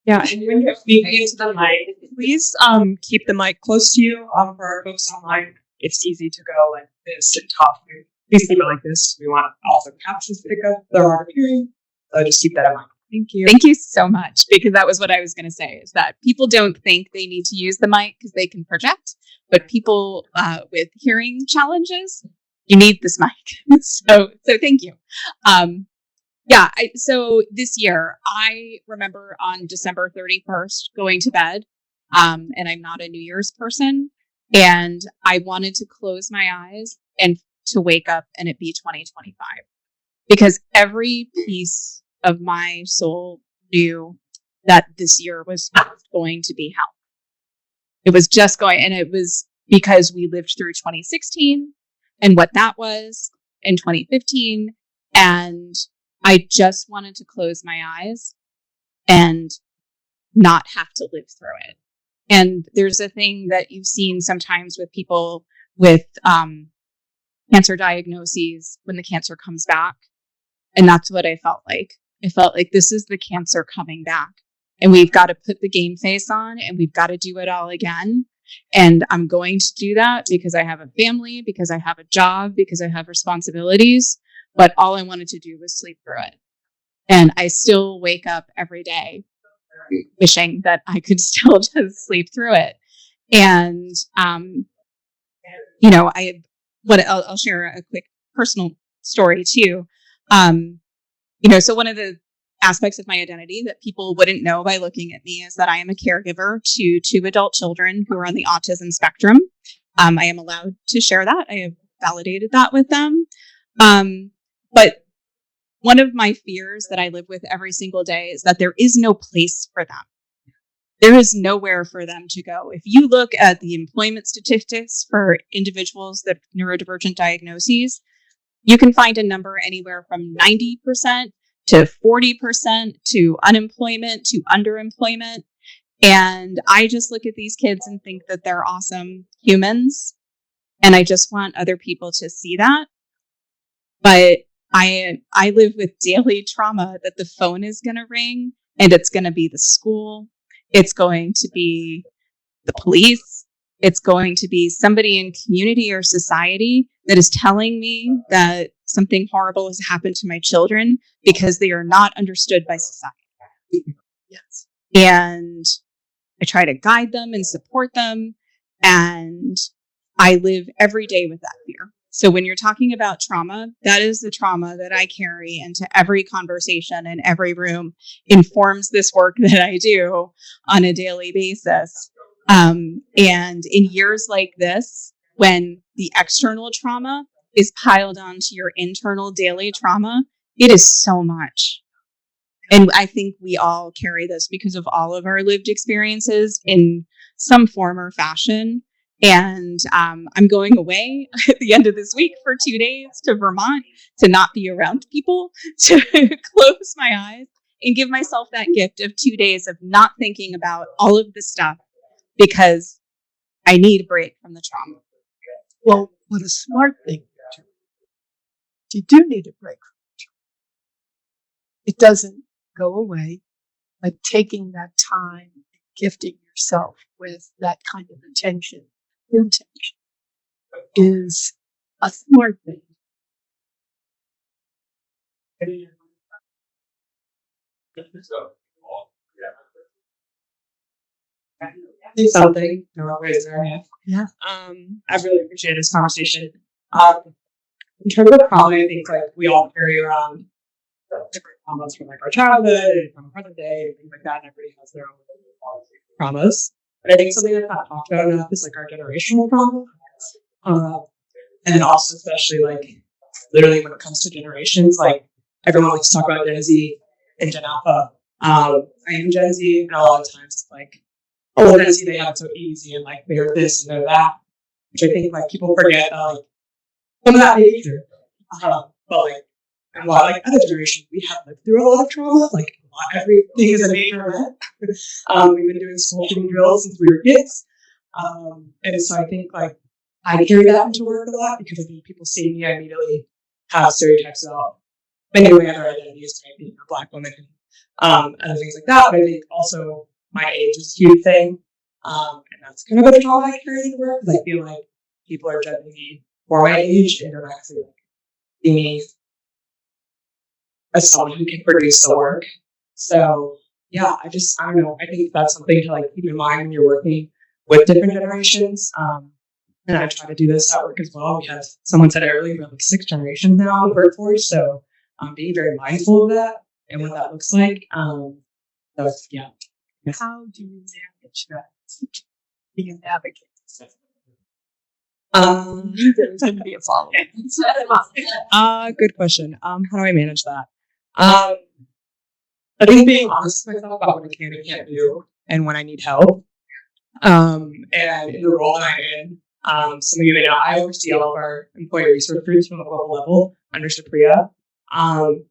Yeah, and when you're speaking into the mic, please keep the mic close to you. For our folks online, it's easy to go like this and talk. Please keep it like this. We want all the captions to pick up their hard of hearing. So just keep that in mind. Thank you. Thank you so much, because that was what I was going to say, is that people don't think they need to use the mic because they can project, but people with hearing challenges, you need this mic. So thank you. So this year, I remember on December 31st going to bed, and I'm not a New Year's person, and I wanted to close my eyes and to wake up and it be 2025, because every piece of my soul knew that this year was going to be hell. It was just going, and it was because we lived through 2016 and what that was in 2015, and I just wanted to close my eyes and not have to live through it. And there's a thing that you've seen sometimes with people with cancer diagnoses when the cancer comes back. And that's what I felt like. I felt like this is the cancer coming back. And we've got to put the game face on and we've got to do it all again. And I'm going to do that because I have a family, because I have a job, because I have responsibilities. But all I wanted to do was sleep through it. And I still wake up every day wishing that I could still just sleep through it. And, I'll share a quick personal story too. So one of the aspects of my identity that people wouldn't know by looking at me is that I am a caregiver to 2 adult children who are on the autism spectrum. I am allowed to share that. I have validated that with them. But one of my fears that I live with every single day is that there is no place for them. There is nowhere for them to go. If you look at the employment statistics for individuals that have neurodivergent diagnoses, you can find a number anywhere from 90% to 40% to unemployment to underemployment. And I just look at these kids and think that they're awesome humans. And I just want other people to see that. But I live with daily trauma that the phone is going to ring, and it's going to be the school. It's going to be the police. It's going to be somebody in community or society that is telling me that something horrible has happened to my children because they are not understood by society. Yes. And I try to guide them and support them. And I live every day with that fear. So when you're talking about trauma, that is the trauma that I carry into every conversation in every room, informs this work that I do on a daily basis. And in years like this, when the external trauma is piled onto your internal daily trauma, it is so much. And I think we all carry this because of all of our lived experiences in some form or fashion. And I'm going away at the end of this week for 2 days to Vermont to not be around people, to close my eyes and give myself that gift of 2 days of not thinking about all of this stuff because I need a break from the trauma. Well, what a smart thing to do. You do need a break from the trauma. It doesn't go away, but taking that time, gifting yourself with that kind of attention, intention, is a smart thing. Do something. No one raised their hand. Yeah. I really appreciated this conversation. In terms of trauma, I think like we all carry around different traumas from like our childhood and from present day and things like that. And everybody has their own traumas. But I think something that's not talked about enough is like our generational trauma. And then also especially like literally when it comes to generations, like everyone likes to talk about Gen Z and Gen Alpha. I am Gen Z, and a lot of times it's like, oh, Gen Z, they have it so easy, and like they're this and they're that, which I think like people forget like some of that behavior. But like, and while like other generations, we have lived through a lot of trauma. Like not everything is a major event. We've been doing school shooting drills since we were kids, and so I think like I carry that into work a lot because I think people see me, I immediately have stereotypes about many of my other identities, right? Being a Black woman, and other things like that. But I think also my age is a huge thing, and that's kind of a trauma I carry into work because I feel like people are judging me for my age and don't actually like see me as someone who can produce the work. So yeah, I don't know. I think that's something to like keep in mind when you're working with different generations. And I try to do this at work as well. We have, someone said it earlier, we have like 6 generations now in the workforce. So being very mindful of that and what that looks like. So yeah. How do you manage that? Being an advocate. There's going to be a follow-up. Good question. How do I manage that? I think being honest with myself about what I can and can't do and when I need help. And in the role that I'm in, some of you may know I oversee all of our employee resource groups from a global level under Supriya. And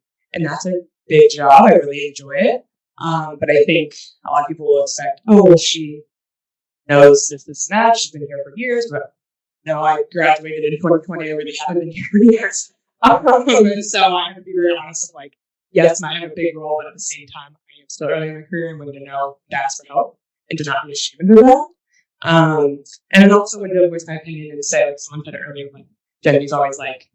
that's a big job. I really enjoy it. But I think a lot of people will expect, oh, well, she knows this, and that. She's been here for years. But no, I graduated in 2020. I really haven't been here for years. And so I have to be very honest with like, yes, I have a big role, but at the same time, I am still early in my career and willing to know to ask for help and to not be ashamed of that. And also when to voice my opinion and to say, like someone said earlier, like Jenny's always like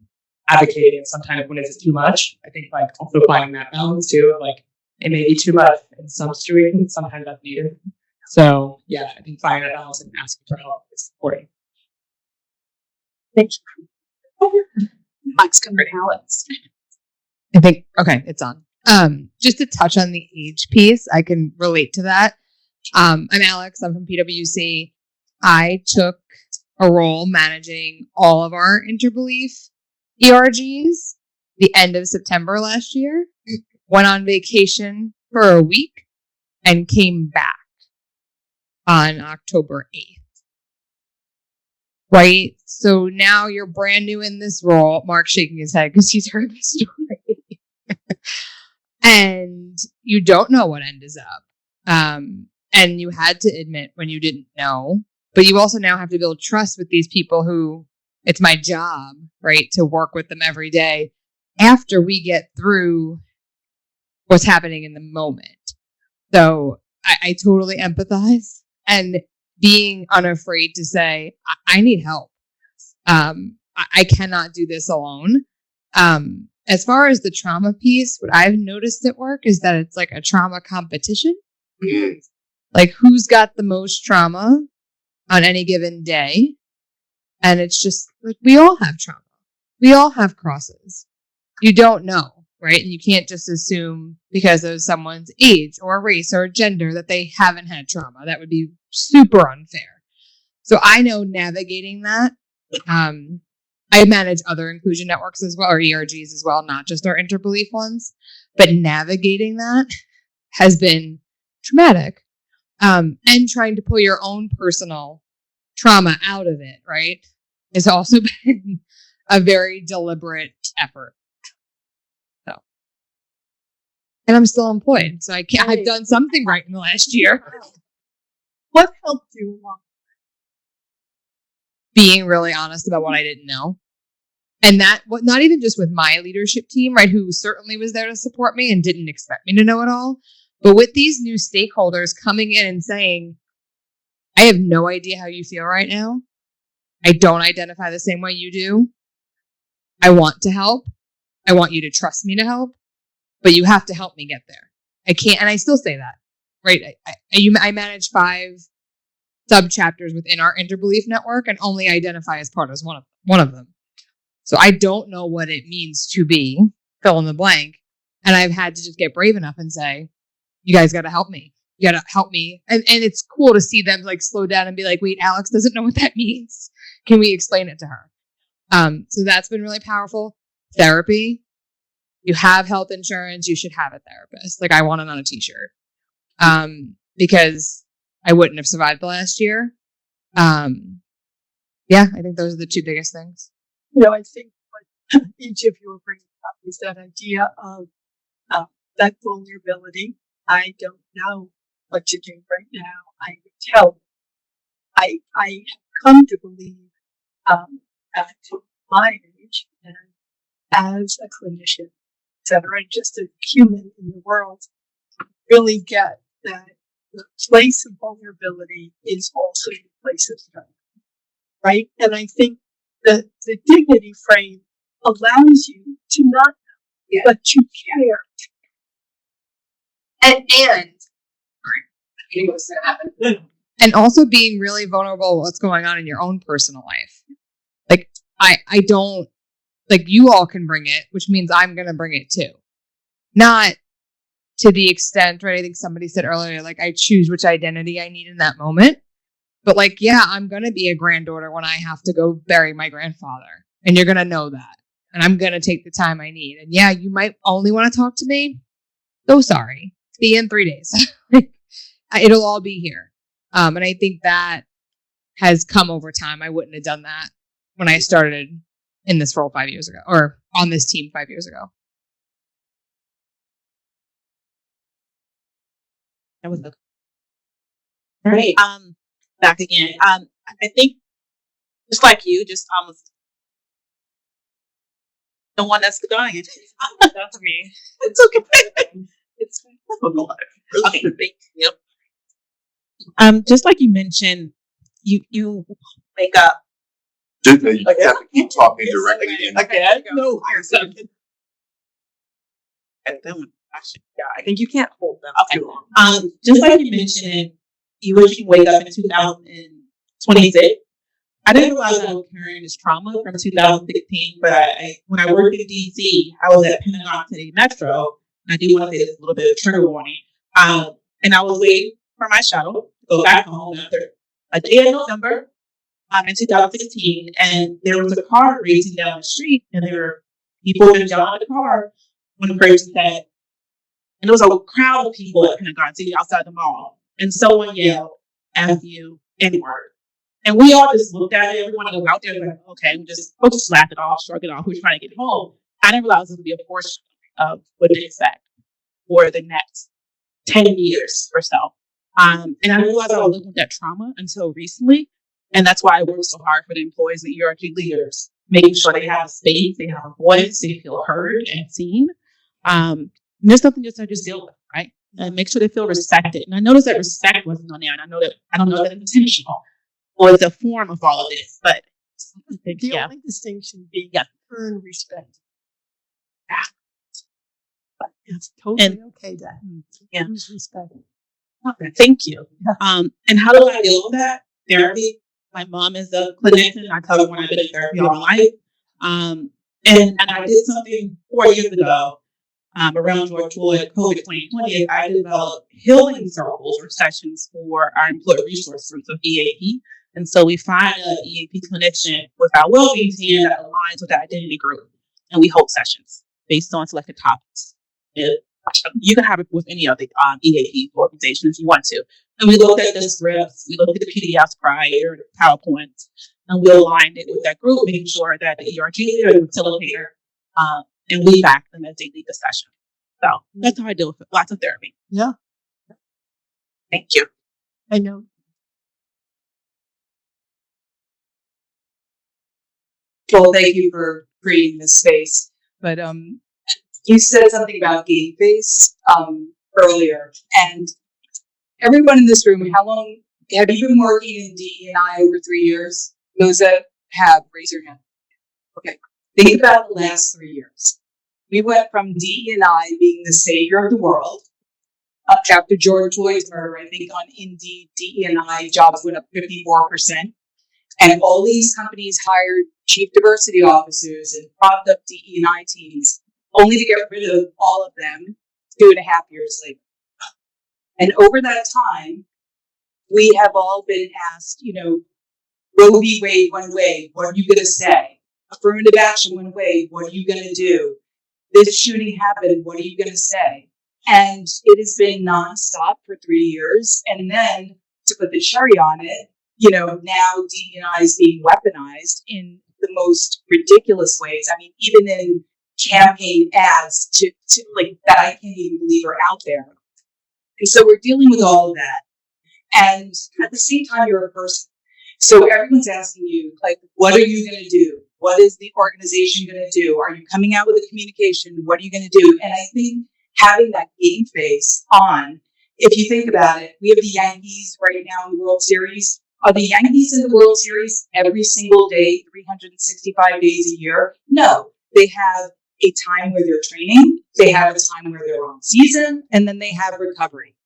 advocating, and sometimes when it's too much, I think like also finding that balance too of like it may be too much in some situations, sometimes that's needed. So yeah, I think finding that balance and asking for help is important. Thank you. Mike's coming to Alex. I think, okay, it's on. Just to touch on the age piece, I can relate to that. I'm Alex. I'm from PwC. I took a role managing all of our Interbelief ERGs the end of September last year. Went on vacation for a week and came back on October 8th. Right? So now you're brand new in this role. Mark's shaking his head because he's heard the story. And you don't know what end is up. and you had to admit when you didn't know, but you also now have to build trust with these people who it's my job, right, to work with them every day after we get through what's happening in the moment. So I totally empathize, and being unafraid to say, I need help. I cannot do this alone. As far as the trauma piece, what I've noticed at work is that it's like a trauma competition. Like, who's got the most trauma on any given day? And it's just like, we all have trauma. We all have crosses. You don't know, right? And you can't just assume because of someone's age or race or gender that they haven't had trauma. That would be super unfair. So I know navigating that. I manage other inclusion networks as well, or ERGs as well, not just our interbelief ones. But navigating that has been traumatic. And trying to pull your own personal trauma out of it, right, has also been a very deliberate effort. So, and I'm still employed, so I've done something right in the last year. What helped you along? Being really honest about what I didn't know. And that, not even just with my leadership team, right, who certainly was there to support me and didn't expect me to know it all, but with these new stakeholders coming in and saying, I have no idea how you feel right now. I don't identify the same way you do. I want to help. I want you to trust me to help, but you have to help me get there. I can't, and I still say that, right? I manage 5 sub-chapters within our interbelief network and only identify as part as one of them. So I don't know what it means to be fill in the blank. And I've had to just get brave enough and say, you guys got to help me. You got to help me. And it's cool to see them like slow down and be like, wait, Alex doesn't know what that means. Can we explain it to her? So that's been really powerful. Therapy. You have health insurance. You should have a therapist. Like, I want it on a t-shirt. Because I wouldn't have survived the last year. Yeah, I think those are the 2 biggest things. You know, I think what each of you are bringing up is that idea of that vulnerability. I don't know what to do right now. I would tell. I have come to believe at my age and as a clinician, et cetera, and just a human in the world, really get that the place of vulnerability is also the place of strength, right? And I think that the dignity frame allows you to not know, but you care. And also being really vulnerable with what's going on in your own personal life. Like, I don't, like, you all can bring it, which means I'm going to bring it too. Not to the extent, right? I think somebody said earlier, like, I choose which identity I need in that moment. But like, yeah, I'm going to be a granddaughter when I have to go bury my grandfather. And you're going to know that. And I'm going to take the time I need. And yeah, you might only want to talk to me. So sorry. See you in 3 days. It'll all be here. And I think that has come over time. I wouldn't have done that when I started in this role 5 years ago, or on this team 5 years ago. That was good. All right. Back again. I think just like you, just the one that's dying. That's me. It's okay. It's okay. Thank you. Just like you mentioned, you wake up. You have to keep talking directly in. Okay. No. Yeah, I think you can't hold them too long. Just like you mentioned, you wish you wake up in 2026. I didn't realize I was carrying this trauma from 2016, but when I worked in DC, I was at Pentagon City Metro. And I do want to say this a little bit of trigger warning. And I was waiting for my shuttle to go back home after a day in November in 2016, and there was a car racing down the street, and there were people in the car when the person said, and there was a crowd of people at Pentagon City outside the mall, and someone yelled, F you, N-word. And we all just looked at it, everyone was out there like, okay, we'll just laugh it off, shrug it off, we're trying to get home. I didn't realize it would be a portion of what to expect for the next 10 years or so. And I realized I was living with that trauma until recently. And that's why I work so hard for the employees and ERG leaders, making sure they have a space, they have a voice, they feel heard and seen. And there's something just I just deal with, right? And make sure they feel respected. And I noticed that respect wasn't on there, and I don't know if that's intentional or it's a form of all of this, but The only distinction being earn respect. But it's totally okay to lose respect. Okay, thank you. And how do I deal with that? Therapy. My mom is a clinician. I tell everyone I've been in therapy all my life. And I did something 4 years ago around George Floyd, COVID 2020. I developed healing circles or sessions for our employee resource groups of EAP. And so we find an EAP clinician with our well-being team that aligns with the identity group. And we hold sessions based on selected topics. You can have it with any of the EAP organizations if you want to. And we looked at the scripts, we looked at the PDFs prior, the PowerPoints, and we aligned it with that group, making sure that the ERG leader, the facilitator, and we back them as they lead the session. So that's how I deal with it. Lots of therapy. Yeah. Thank you. I know. Well, thank you for creating this space. But you said something about game face earlier, and everyone in this room, how long have you been working in DE&I over 3 years? Those that have, raise your hand. Okay, think about the last 3 years. We went from DE&I being the savior of the world. After George Floyd's murder, I think on Indeed, DE&I jobs went up 54%. And all these companies hired chief diversity officers and propped up DE&I teams, only to get rid of all of them 2.5 years later. And over that time, we have all been asked, Roe v. Wade went away, what are you going to say? Affirmative action went away, what are you going to do? This shooting happened, what are you going to say? And it has been nonstop for 3 years. And then to put the cherry on it, now DE&I is being weaponized in the most ridiculous ways. I mean, even in campaign ads to like that I can't even believe are out there. And so we're dealing with all of that. And at the same time, you're a person. So everyone's asking you, like, what are you going to do? What is the organization going to do? Are you coming out with a communication? What are you going to do? And I think having that game face on, if you think about it, we have the Yankees right now in the World Series. Are the Yankees in the World Series every single day, 365 days a year? No. They have a time where they're training, they have a time where they're on season, and then they have recovery.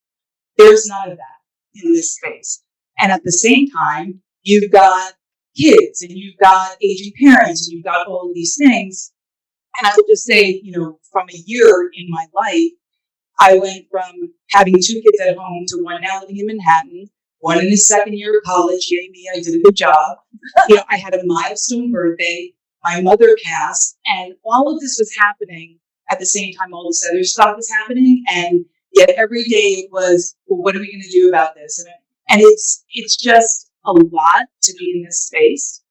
There's none of that in this space. And at the same time, you've got kids, and you've got aging parents, and you've got all of these things. And I would just say, from a year in my life, I went from having 2 kids at home to one now living in Manhattan, one in his second year of college. Yay me, I did a good job. I had a milestone birthday. My mother passed, and all of this was happening at the same time. All this other stuff was happening, and yet every day it was, well, what are we going to do about this? And it's just a lot to be in this space.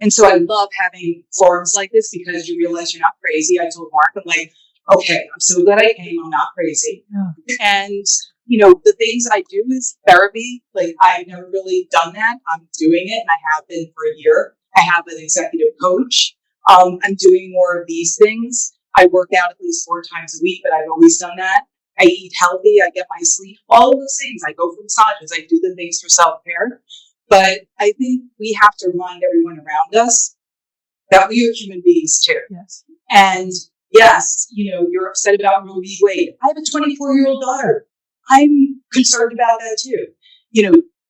And so I love having forums like this because you realize you're not crazy. I told Mark, I'm like, okay, I'm so glad I came. I'm not crazy. Yeah. And the things I do is therapy. Like, I've never really done that. I'm doing it, and I have been for a year. I have an executive coach. I'm doing more of these things. I work out at least 4 times a week, but I've always done that. I eat healthy. I get my sleep. All of those things. I go for massages. I do the things for self-care. But I think we have to remind everyone around us that we are human beings too. Yes. And yes, you're upset about Roe v. Wade. I have a 24-year-old daughter. I'm concerned about that too.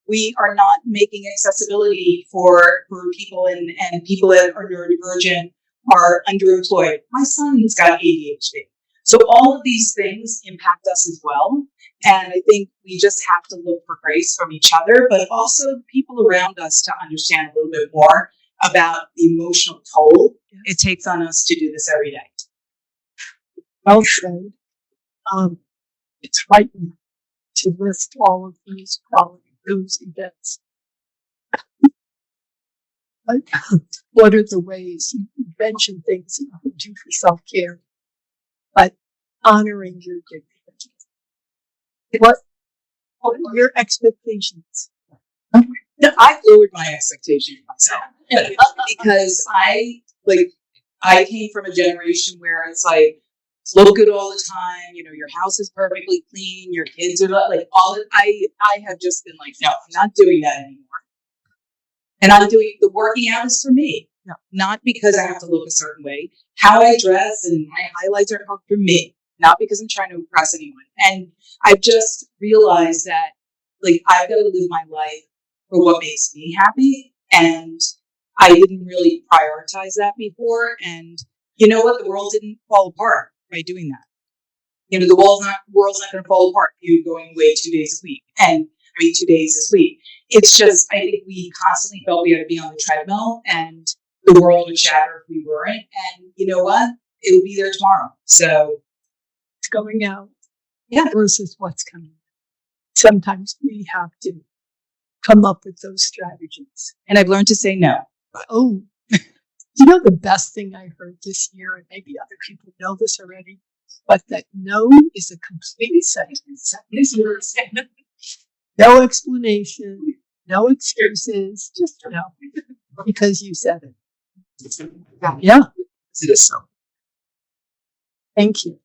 We are not making accessibility for people and people that are neurodivergent are underemployed. My son's got ADHD. So all of these things impact us as well. And I think we just have to look for grace from each other, but also the people around us to understand a little bit more about the emotional toll it takes on us to do this every day. Well said. It's frightening to list all of these those events. Like, what are the ways you mention things that you do for self-care, but honoring your dignity? What are your expectations? No, I've lowered my expectations myself because I came from a generation where it's like look good all the time. You know, your house is perfectly clean. Your kids are like all. I have just been like, no, I'm not doing that anymore. And I'm doing the working out is for me, not because I have to look a certain way. How I dress and my highlights are for me, not because I'm trying to impress anyone. And I've just realized that like I've got to live my life for what makes me happy. And I didn't really prioritize that before. And you know what? The world didn't fall apart by doing that. You know, the world's not going to fall apart. You going away 2 days a week, and 2 days this week. It's just I think we constantly felt we had to be on the treadmill, and the world would shatter if we weren't. And you know what? It'll be there tomorrow. So It's going out yeah, versus what's coming. Sometimes we have to come up with those strategies. and I've learned to say no. Oh, you know the best thing I heard this year, and maybe other people know this already, but that no is a complete sentence. No explanation, no excuses, just no, because you said it. Yeah, It is so. thank you.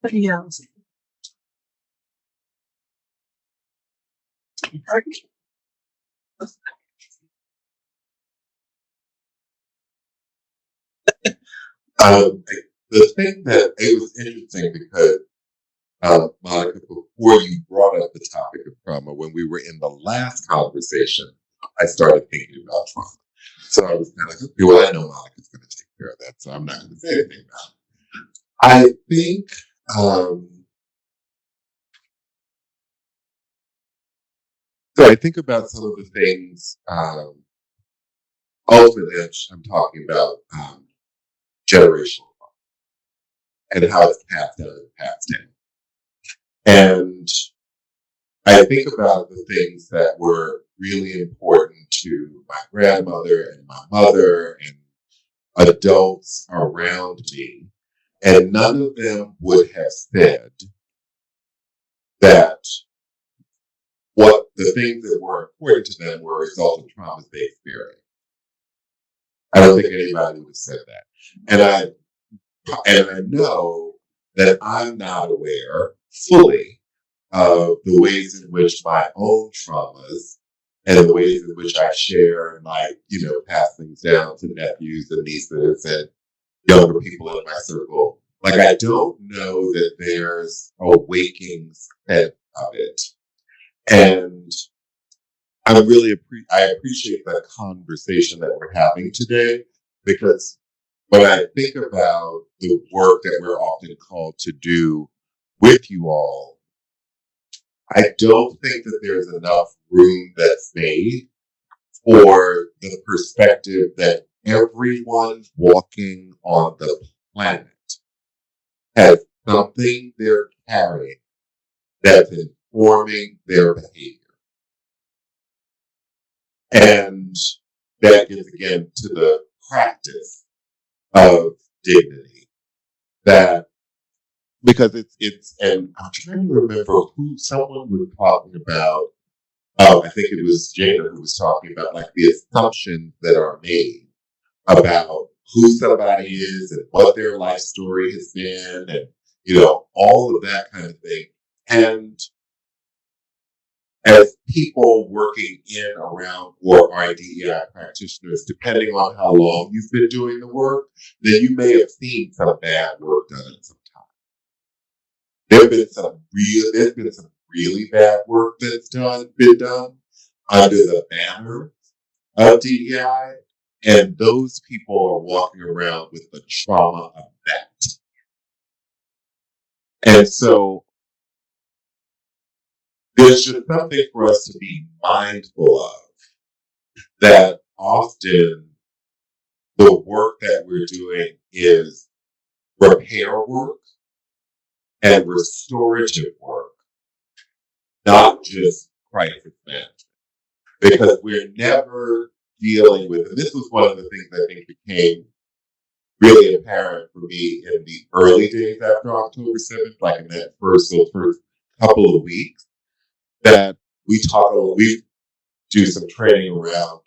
Anybody else? The thing that it was interesting because Monica, before you brought up the topic of trauma, when we were in the last conversation, I started thinking about trauma. So I was kind of like, okay, well, I know Monica's going to take care of that, so I'm not going to say anything about it. I think so. I think about some of the things. Ultimately, I'm talking about generational trauma and how it's passed down and passed down. And I think about the things that were really important to my grandmother and my mother and adults around me. And none of them would have said that what the things that were important to them were a result of traumas they experienced. I don't think anybody would have said that. And I know that I'm not aware fully of the ways in which my own traumas and the ways in which I share and pass things down to nephews and nieces and younger people in my circle. Like, I don't know that there's a waking sense of it. And I really appreciate that conversation that we're having today, because when I think about the work that we're often called to do with you all, I don't think that there's enough room that's made for the perspective that everyone walking on the planet has something they're carrying that's informing their behavior. And that gets again to the practice of dignity. That because it's and I'm trying to remember who someone was talking about. I think it was Jada who was talking about like the assumptions that are made about who somebody is and what their life story has been, and all of that kind of thing. And as people working in, around, or are DEI practitioners, depending on how long you've been doing the work, then you may have seen some bad work done at some time. There's been some really bad work that's been done under the banner of DEI, and those people are walking around with the trauma of that. And so there's just something for us to be mindful of, that often the work that we're doing is repair work and restorative work, not just crisis management. Because we're never dealing with, and this was one of the things I think became really apparent for me in the early days after October 7th, like in that first couple of weeks, that we do some training around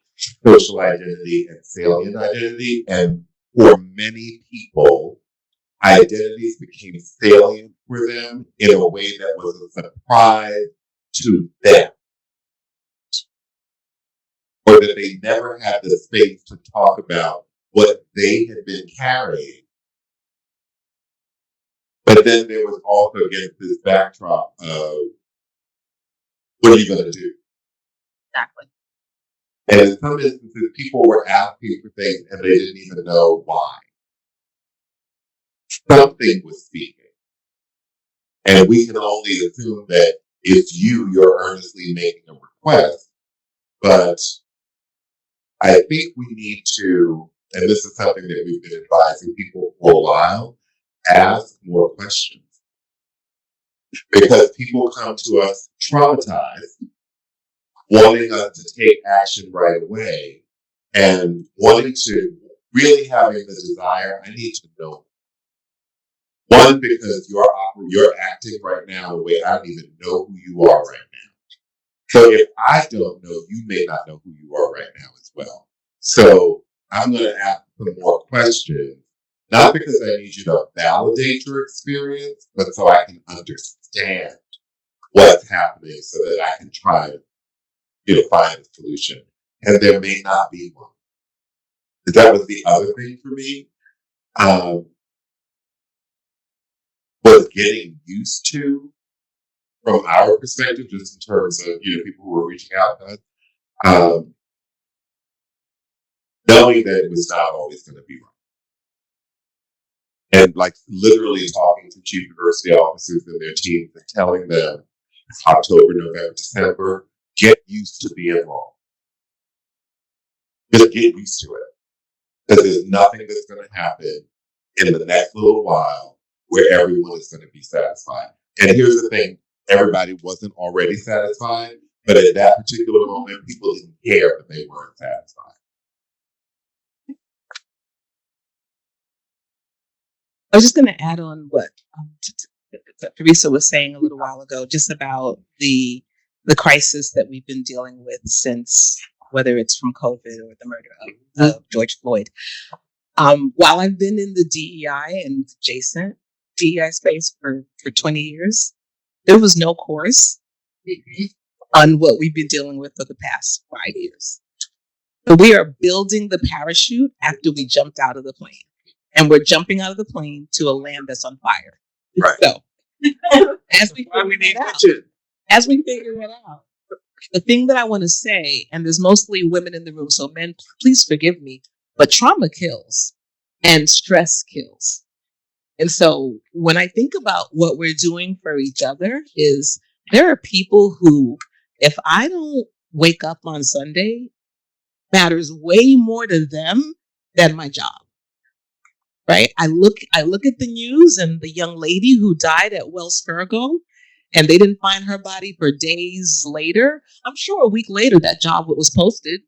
social identity and salient identity. And for many people, identities became salient for them in a way that was a surprise to them, or that they never had the space to talk about what they had been carrying. But then there was also against this backdrop of, what are you going to do? Exactly. And in some instances, people were asking for things and they didn't even know why. Something was speaking. And we can only assume that it's you're earnestly making a request. But I think we need to, and this is something that we've been advising people for a while, ask more questions. Because people come to us traumatized, wanting us to take action right away, and wanting to really having the desire, I need to know. One, because you're acting right now in a way I don't even know who you are right now. So if I don't know, you may not know who you are right now as well. So I'm going to ask some more questions, not because I need you to validate your experience, but so I can understand what's happening so that I can try to find a solution. And there may not be one. That was the other thing for me. Was getting used to, from our perspective, just in terms of people who were reaching out to us, knowing that it was not always going to be right, and like literally talking to chief diversity officers and their teams and telling them October, November, December, get used to being wrong. Just get used to it, because there's nothing that's going to happen in the next little while where everyone is going to be satisfied. And here's the thing, everybody wasn't already satisfied, but at that particular moment, people didn't care that they weren't satisfied. I was just going to add on what Teresa was saying a little while ago, just about the crisis that we've been dealing with since, whether it's from COVID or the murder of George Floyd. While I've been in the DEI and adjacent DEI space for 20 years, there was no course on what we've been dealing with for the past 5 years. So we are building the parachute after we jumped out of the plane. And we're jumping out of the plane to a land that's on fire. Right. So as we figure it out, the thing that I want to say, and there's mostly women in the room, so men, please forgive me, but trauma kills and stress kills. And so when I think about what we're doing for each other, is there are people who, if I don't wake up on Sunday, matters way more to them than my job. Right? I look at the news and the young lady who died at Wells Fargo, and they didn't find her body for days later. I'm sure a week later that job was posted.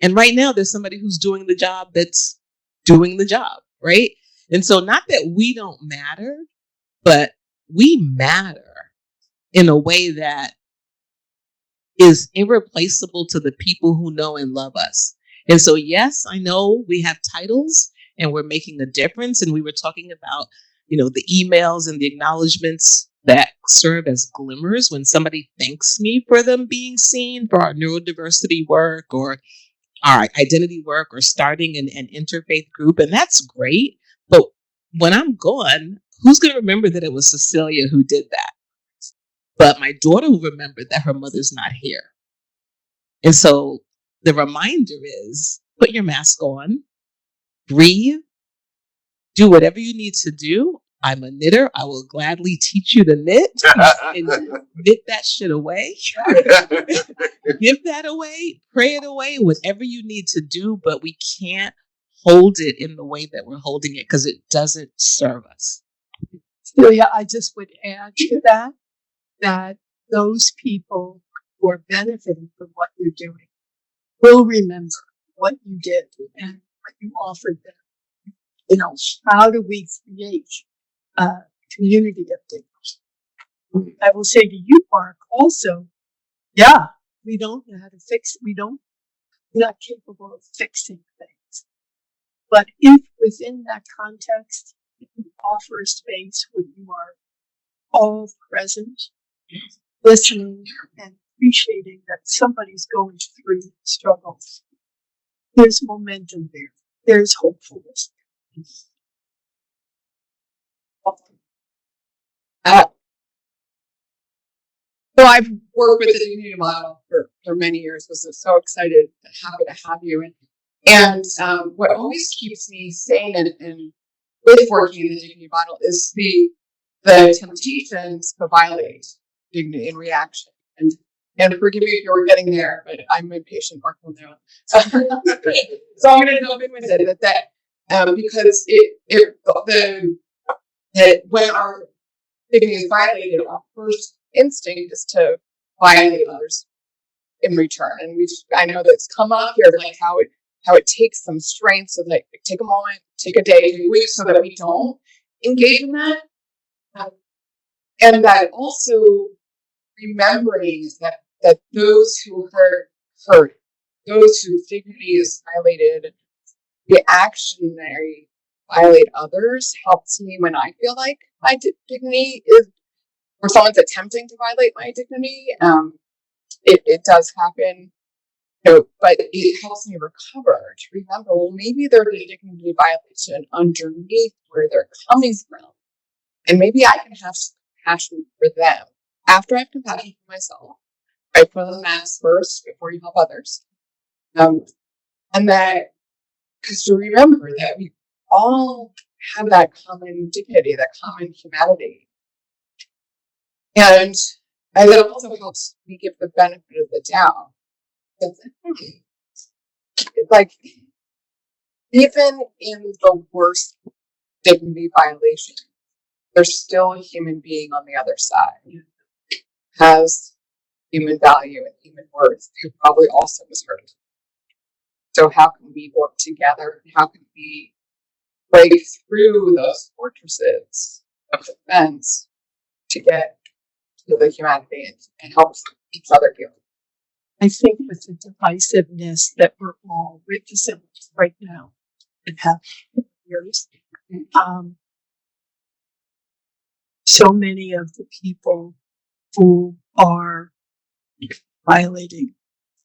And right now there's somebody who's doing the job that's doing the job, right? And so not that we don't matter, but we matter in a way that is irreplaceable to the people who know and love us. And so, yes, I know we have titles and we're making a difference. And we were talking about, the emails and the acknowledgments that serve as glimmers when somebody thanks me for them being seen for our neurodiversity work or our identity work or starting an interfaith group. And that's great. But when I'm gone, who's going to remember that it was Cecilia who did that? But my daughter will remember that her mother's not here. And so the reminder is, put your mask on, breathe, do whatever you need to do. I'm a knitter. I will gladly teach you to knit and knit that shit away. Give that away, pray it away, whatever you need to do, but we can't hold it in the way that we're holding it because it doesn't serve us. Celia, I just would add to that those people who are benefiting from what you're doing will remember what you did and what you offered them. how do we create a community of dignity? I will say to you, Mark, also, yeah, we don't know how to fix, we're not capable of fixing things. But if within that context, you offer a space where you are all present, listening and appreciating that somebody's going through struggles, there's momentum there. There's hopefulness. So I've worked with the dignity model for many years. Was so excited and happy to have you. And what always keeps me sane and with working in the dignity model is the temptations to violate dignity in reaction. And forgive me if you're getting there, but I'm impatient, Mark will know. So I'm going to jump in with it that because that when our dignity is violated, our first instinct is to violate others in return. And I know that's come up here, like how it takes some strength, so that take a moment, take a day, take a week, so that we don't engage in that. And that also remembering that those who hurt, those whose dignity is violated, the action they violate others helps me when I feel like my dignity is, or someone's attempting to violate my dignity. It does happen, but it helps me recover to remember, well, maybe there's a dignity violation underneath where they're coming from. And maybe I can have some compassion for them after I have compassion for myself. Right? Put on the mask first before you help others. And that, because to remember that we all have that common dignity, that common humanity. And it also helps me give the benefit of the doubt. It's like, even in the worst dignity violation, there's still a human being on the other side, has human value and human worth, who probably also was hurt. So how can we work together? How can we break through those fortresses of defense to get to the humanity and help each other heal? I think with the divisiveness that we're all witnessing right now and have for years, so many of the people who are violating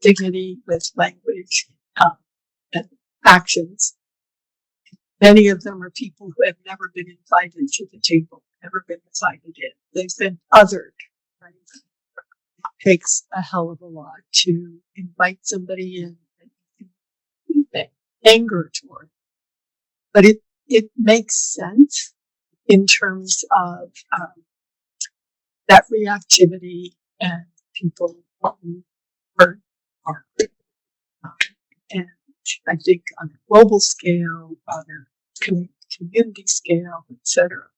dignity with language and actions, many of them are people who have never been invited to the table, never been invited in. They've been othered. Right? It takes a hell of a lot to invite somebody in and anger toward. But it makes sense in terms of that reactivity and people who hurt are. And I think on a global scale, on a community scale, etc.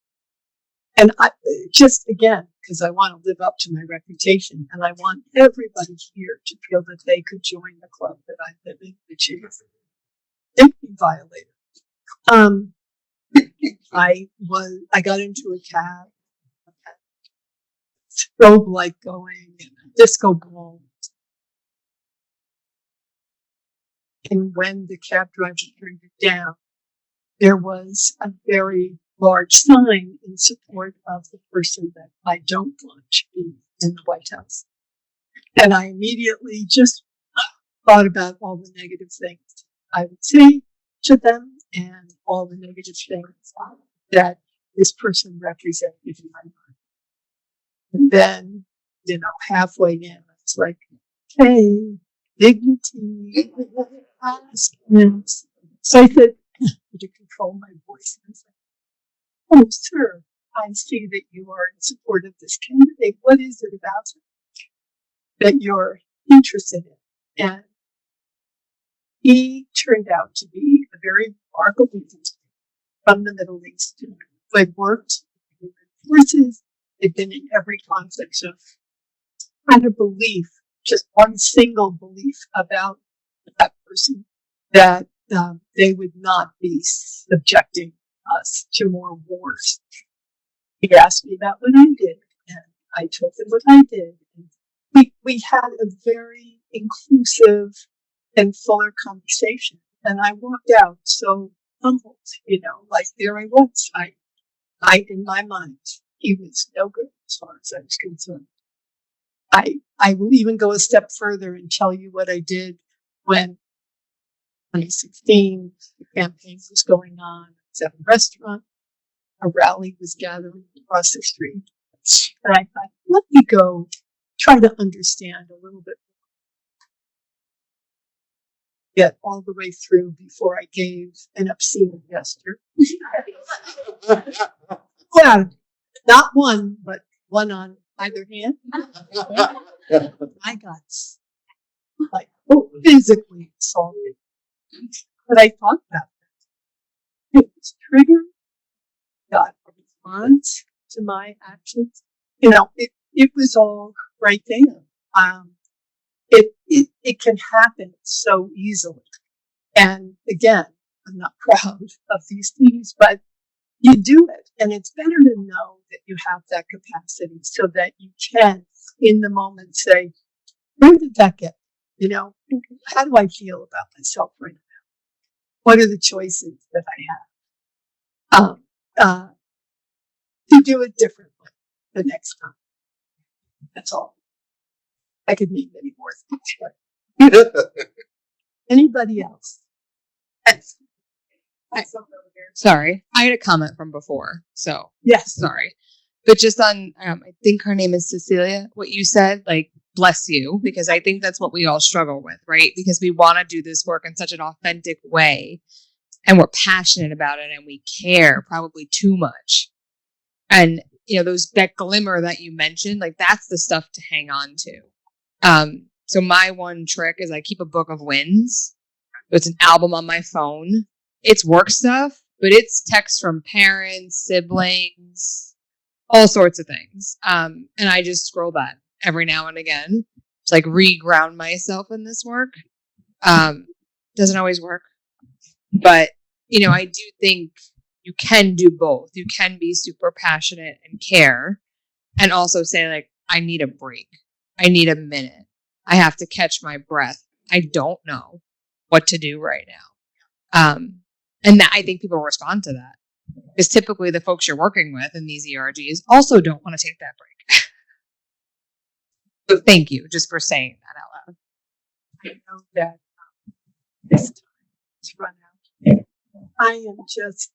And I just, again, because I want to live up to my reputation, and I want everybody here to feel that they could join the club that I live in, which is dignity violator. I got into a cab, strobe light going, and a disco ball. And when the cab driver turned it down, there was a very large sign in support of the person that I don't want to be in the White House. And I immediately just thought about all the negative things I would say to them and all the negative things that this person represented in my mind. And then, halfway in, I was like, hey, dignity, askance. So I said, to control my voice, I said, oh, sir, I see that you are in support of this candidate. What is it about it that you're interested in? And he turned out to be a very remarkable man from the Middle East who had worked in the forces. They'd been in every conflict. So I had a belief, just one single belief about that person, that they would not be subjecting us to more wars. He asked me about what I did, and I told him what I did. We had a very inclusive and fuller conversation, and I walked out so humbled, like there I was. I in my mind, he was no good as far as I was concerned. I will even go a step further and tell you what I did when 2016, the campaign was going on. I was at a restaurant. A rally was gathering across the street. And I thought, let me go try to understand a little bit more. Get all the way through before I gave an obscene gesture. Well, not one, but one on either hand. I got like physically assaulted. But I thought about that. It was triggered, got a response to my actions. It was all right there. It can happen so easily. And again, I'm not proud of these things, but you do it. And it's better to know that you have that capacity so that you can, in the moment, say, where did that get? How do I feel about myself right now? What are the choices that I have? To do it differently the next time. That's all. I could name many more things. Anybody else? Sorry, I had a comment from before, so yes, sorry, but just on, I think her name is Cecilia. What you said, like, bless you, because I think that's what we all struggle with, right? Because we want to do this work in such an authentic way, and we're passionate about it, and we care probably too much, and that glimmer that you mentioned, like that's the stuff to hang on to. So my one trick is I keep a book of wins. It's an album on my phone. It's work stuff, but it's texts from parents, siblings, all sorts of things. And I just scroll that every now and again to like re-ground myself in this work. Doesn't always work, but I do think you can do both. You can be super passionate and care, and also say like, I need a break. I need a minute. I have to catch my breath. I don't know what to do right now. And that, I think people respond to that, because typically the folks you're working with in these ERGs also don't want to take that break. So thank you just for saying that out loud. I know that this time it's run out. I am just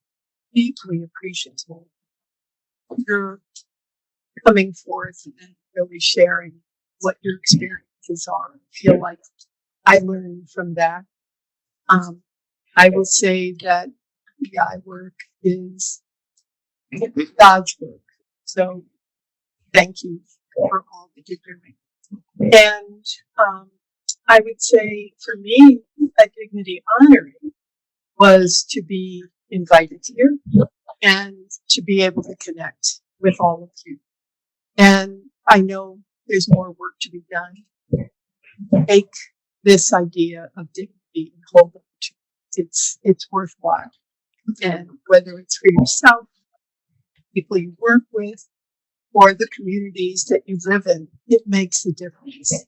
deeply appreciative of your coming forth and really sharing what your experiences are. I feel like I learned from that. I will say that PI work is God's work. So thank you for all that you're doing. And I would say for me, a dignity honoring was to be invited here and to be able to connect with all of you. And I know there's more work to be done. Make this idea of dignity and hold on to it. It's worthwhile. And whether it's for yourself, people you work with, or the communities that you live in, it makes a difference.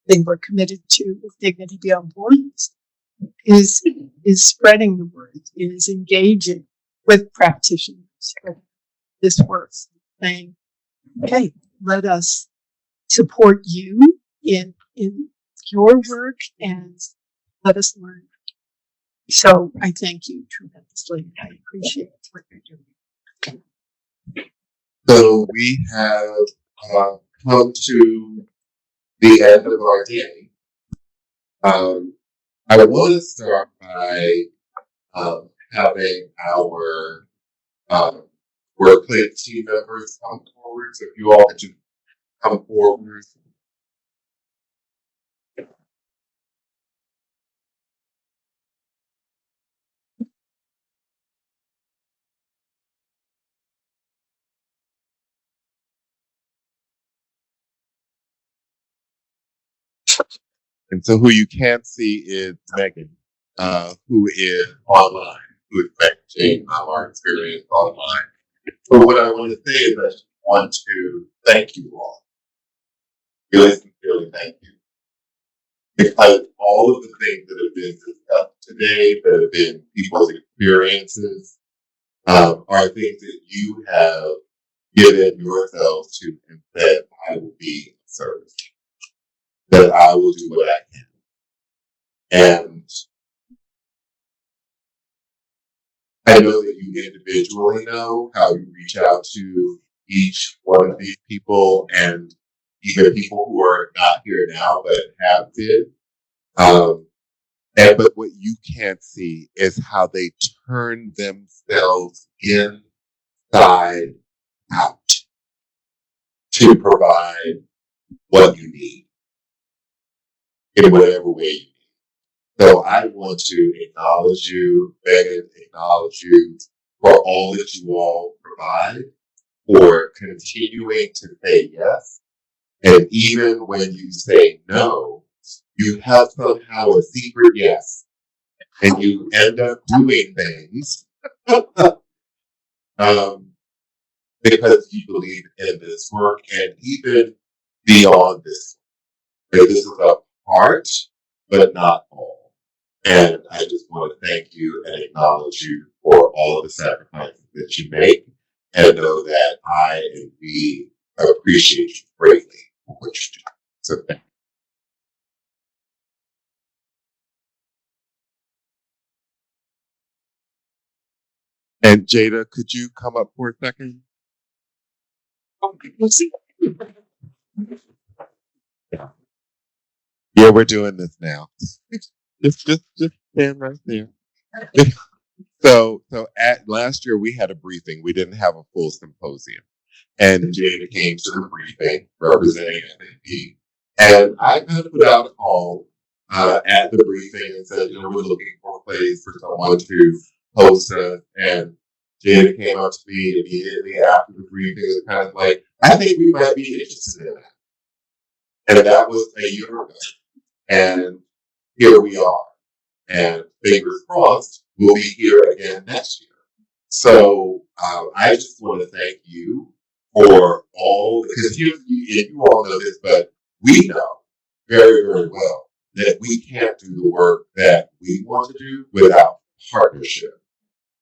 They were committed to with Dignity Beyond Borders is spreading the word, is engaging with practitioners of this work, saying, hey, let us support you in your work and let us learn. So I thank you tremendously. I appreciate what you're doing. So we have come to the end of our day. I want to start by having our workplace team members come forward. So if you all could just come forward. And so who you can't see is Megan. who is online, who is affecting our experience online. But what I want to say is I just want to thank you all. Really sincerely thank you. Because all of the things that have been discussed today, that have been people's experiences, are things that you have given yourselves to and said, I will be of service, that I will do what I can. And I know that you individually know how you reach out to each one of these people, and even people who are not here now but have been. But what you can't see is how they turn themselves inside out to provide what you need in whatever way you need. So I want to acknowledge you, Megan, acknowledge you for all that you all provide, for continuing to say yes. And even when you say no, you have somehow a secret yes. And you end up doing things because you believe in this work, and even beyond this. This is a part, but not all. And I just want to thank you and acknowledge you for all of the sacrifices that you make, and know that I and we appreciate you greatly for what you do. So thank you. And Jada, could you come up for a second? Let's see. Yeah, we're doing this now. Just stand right there. So at last year we had a briefing. We didn't have a full symposium, and Jada came to the briefing representing SAP, and I kind of put out a call at the briefing and said, we're looking for a place for someone to host us, and Jada came up to me immediately after the briefing and was kind of like, I think we might be interested in that. And that was a year ago. And here we are. And fingers crossed, we'll be here again next year. So I just want to thank you for all, because you all know this, but we know very, very well that we can't do the work that we want to do without partnership.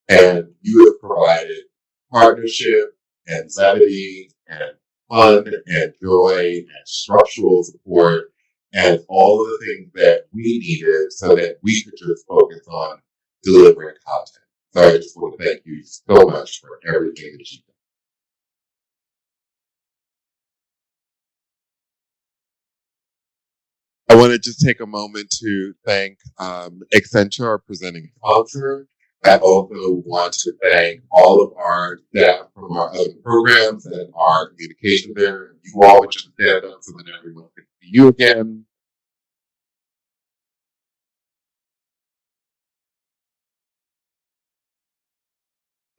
And you have provided partnership and levity and fun and joy and structural support and all of the things that we needed so that we could just focus on delivering content. So I just want to thank you so much for everything that you've done. I want to just take a moment to thank Accenture, our presenting sponsor. I also want to thank all of our staff from our other programs and our communication there. You all would just stand up so that everyone can see you again.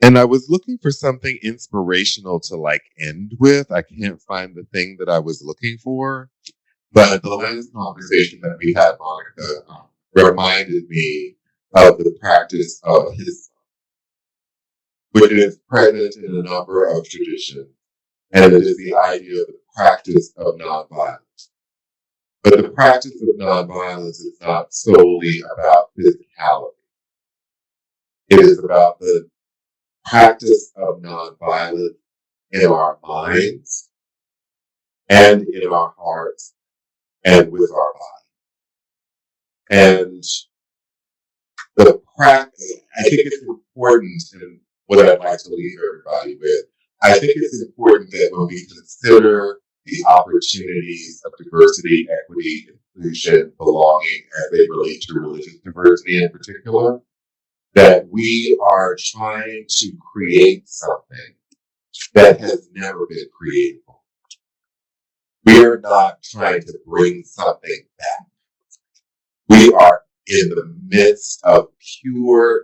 And I was looking for something inspirational to end with. I can't find the thing that I was looking for. But the last conversation that we had, Monica, reminded me of the practice of his, which is present in a number of traditions, and it is the idea of the practice of nonviolence. But the practice of nonviolence is not solely about physicality. It is about the practice of nonviolence in our minds and in our hearts and with our body. And the practice, I think it's important, and what I'd like to leave everybody with, I think it's important that when we consider the opportunities of diversity, equity, inclusion, belonging as they relate to religious diversity in particular, that we are trying to create something that has never been created before. We are not trying to bring something back. We are in the midst of pure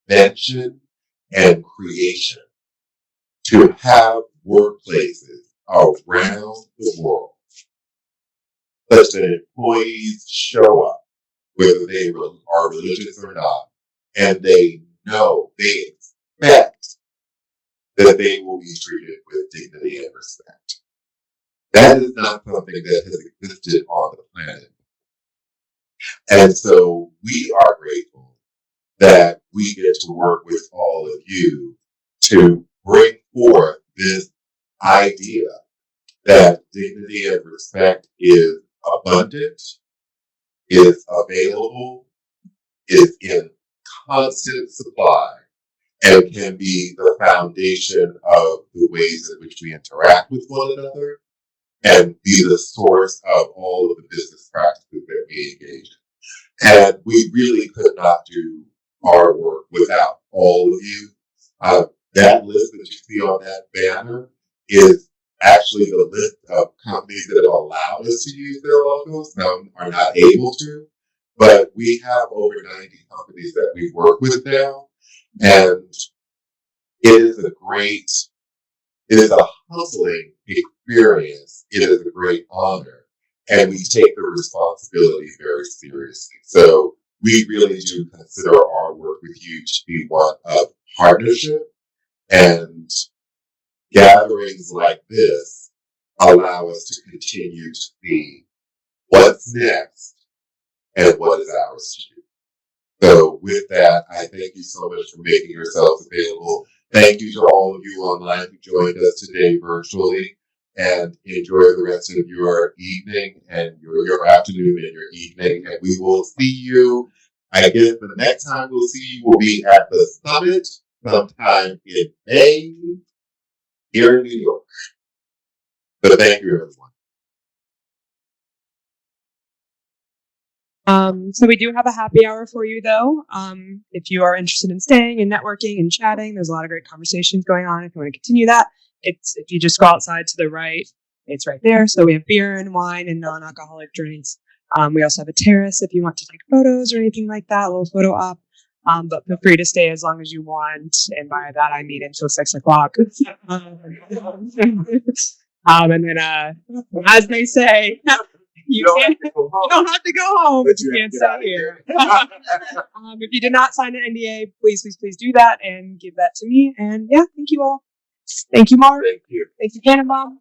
invention and creation to have workplaces around the world such that employees show up whether they are religious or not, and they know, they expect that they will be treated with dignity and respect. That is not something that has existed on the planet. And so we are grateful that we get to work with all of you to bring forth this idea that dignity and respect is abundant, is available, is in constant supply, and can be the foundation of the ways in which we interact with one another and be the source of all of the business practices that we engage in. And we really could not do our work without all of you. That list that you see on that banner is actually the list of companies that have allowed us to use their logos. Some are not able to, but we have over 90 companies that we work with now. And it is a humbling experience. It is a great honor. And we take the responsibility very seriously. So we really do consider our work with you to be one of partnership, and gatherings like this allow us to continue to see what's next and what is ours to do. So with that, I thank you so much for making yourselves available. Thank you to all of you online who joined us today virtually, and enjoy the rest of your evening and your afternoon and your evening. And we will see you, I guess the next time we'll see you will be at the summit sometime in May here in New York. So thank you, everyone. So we do have a happy hour for you, though. If you are interested in staying and networking and chatting, there's a lot of great conversations going on. If you want to continue that, if you just go outside to the right, it's right there. So we have beer and wine and non-alcoholic drinks. We also have a terrace if you want to take photos or anything like that, a little photo op. But feel free to stay as long as you want. And by that, I mean until 6 o'clock. And then, as they say, you don't have to go home, but you can't stay here. If you did not sign an NDA, please do that and give that to me. And yeah, thank you all. Thank you, Mark. Thank you. Thank you, Tannenbaum.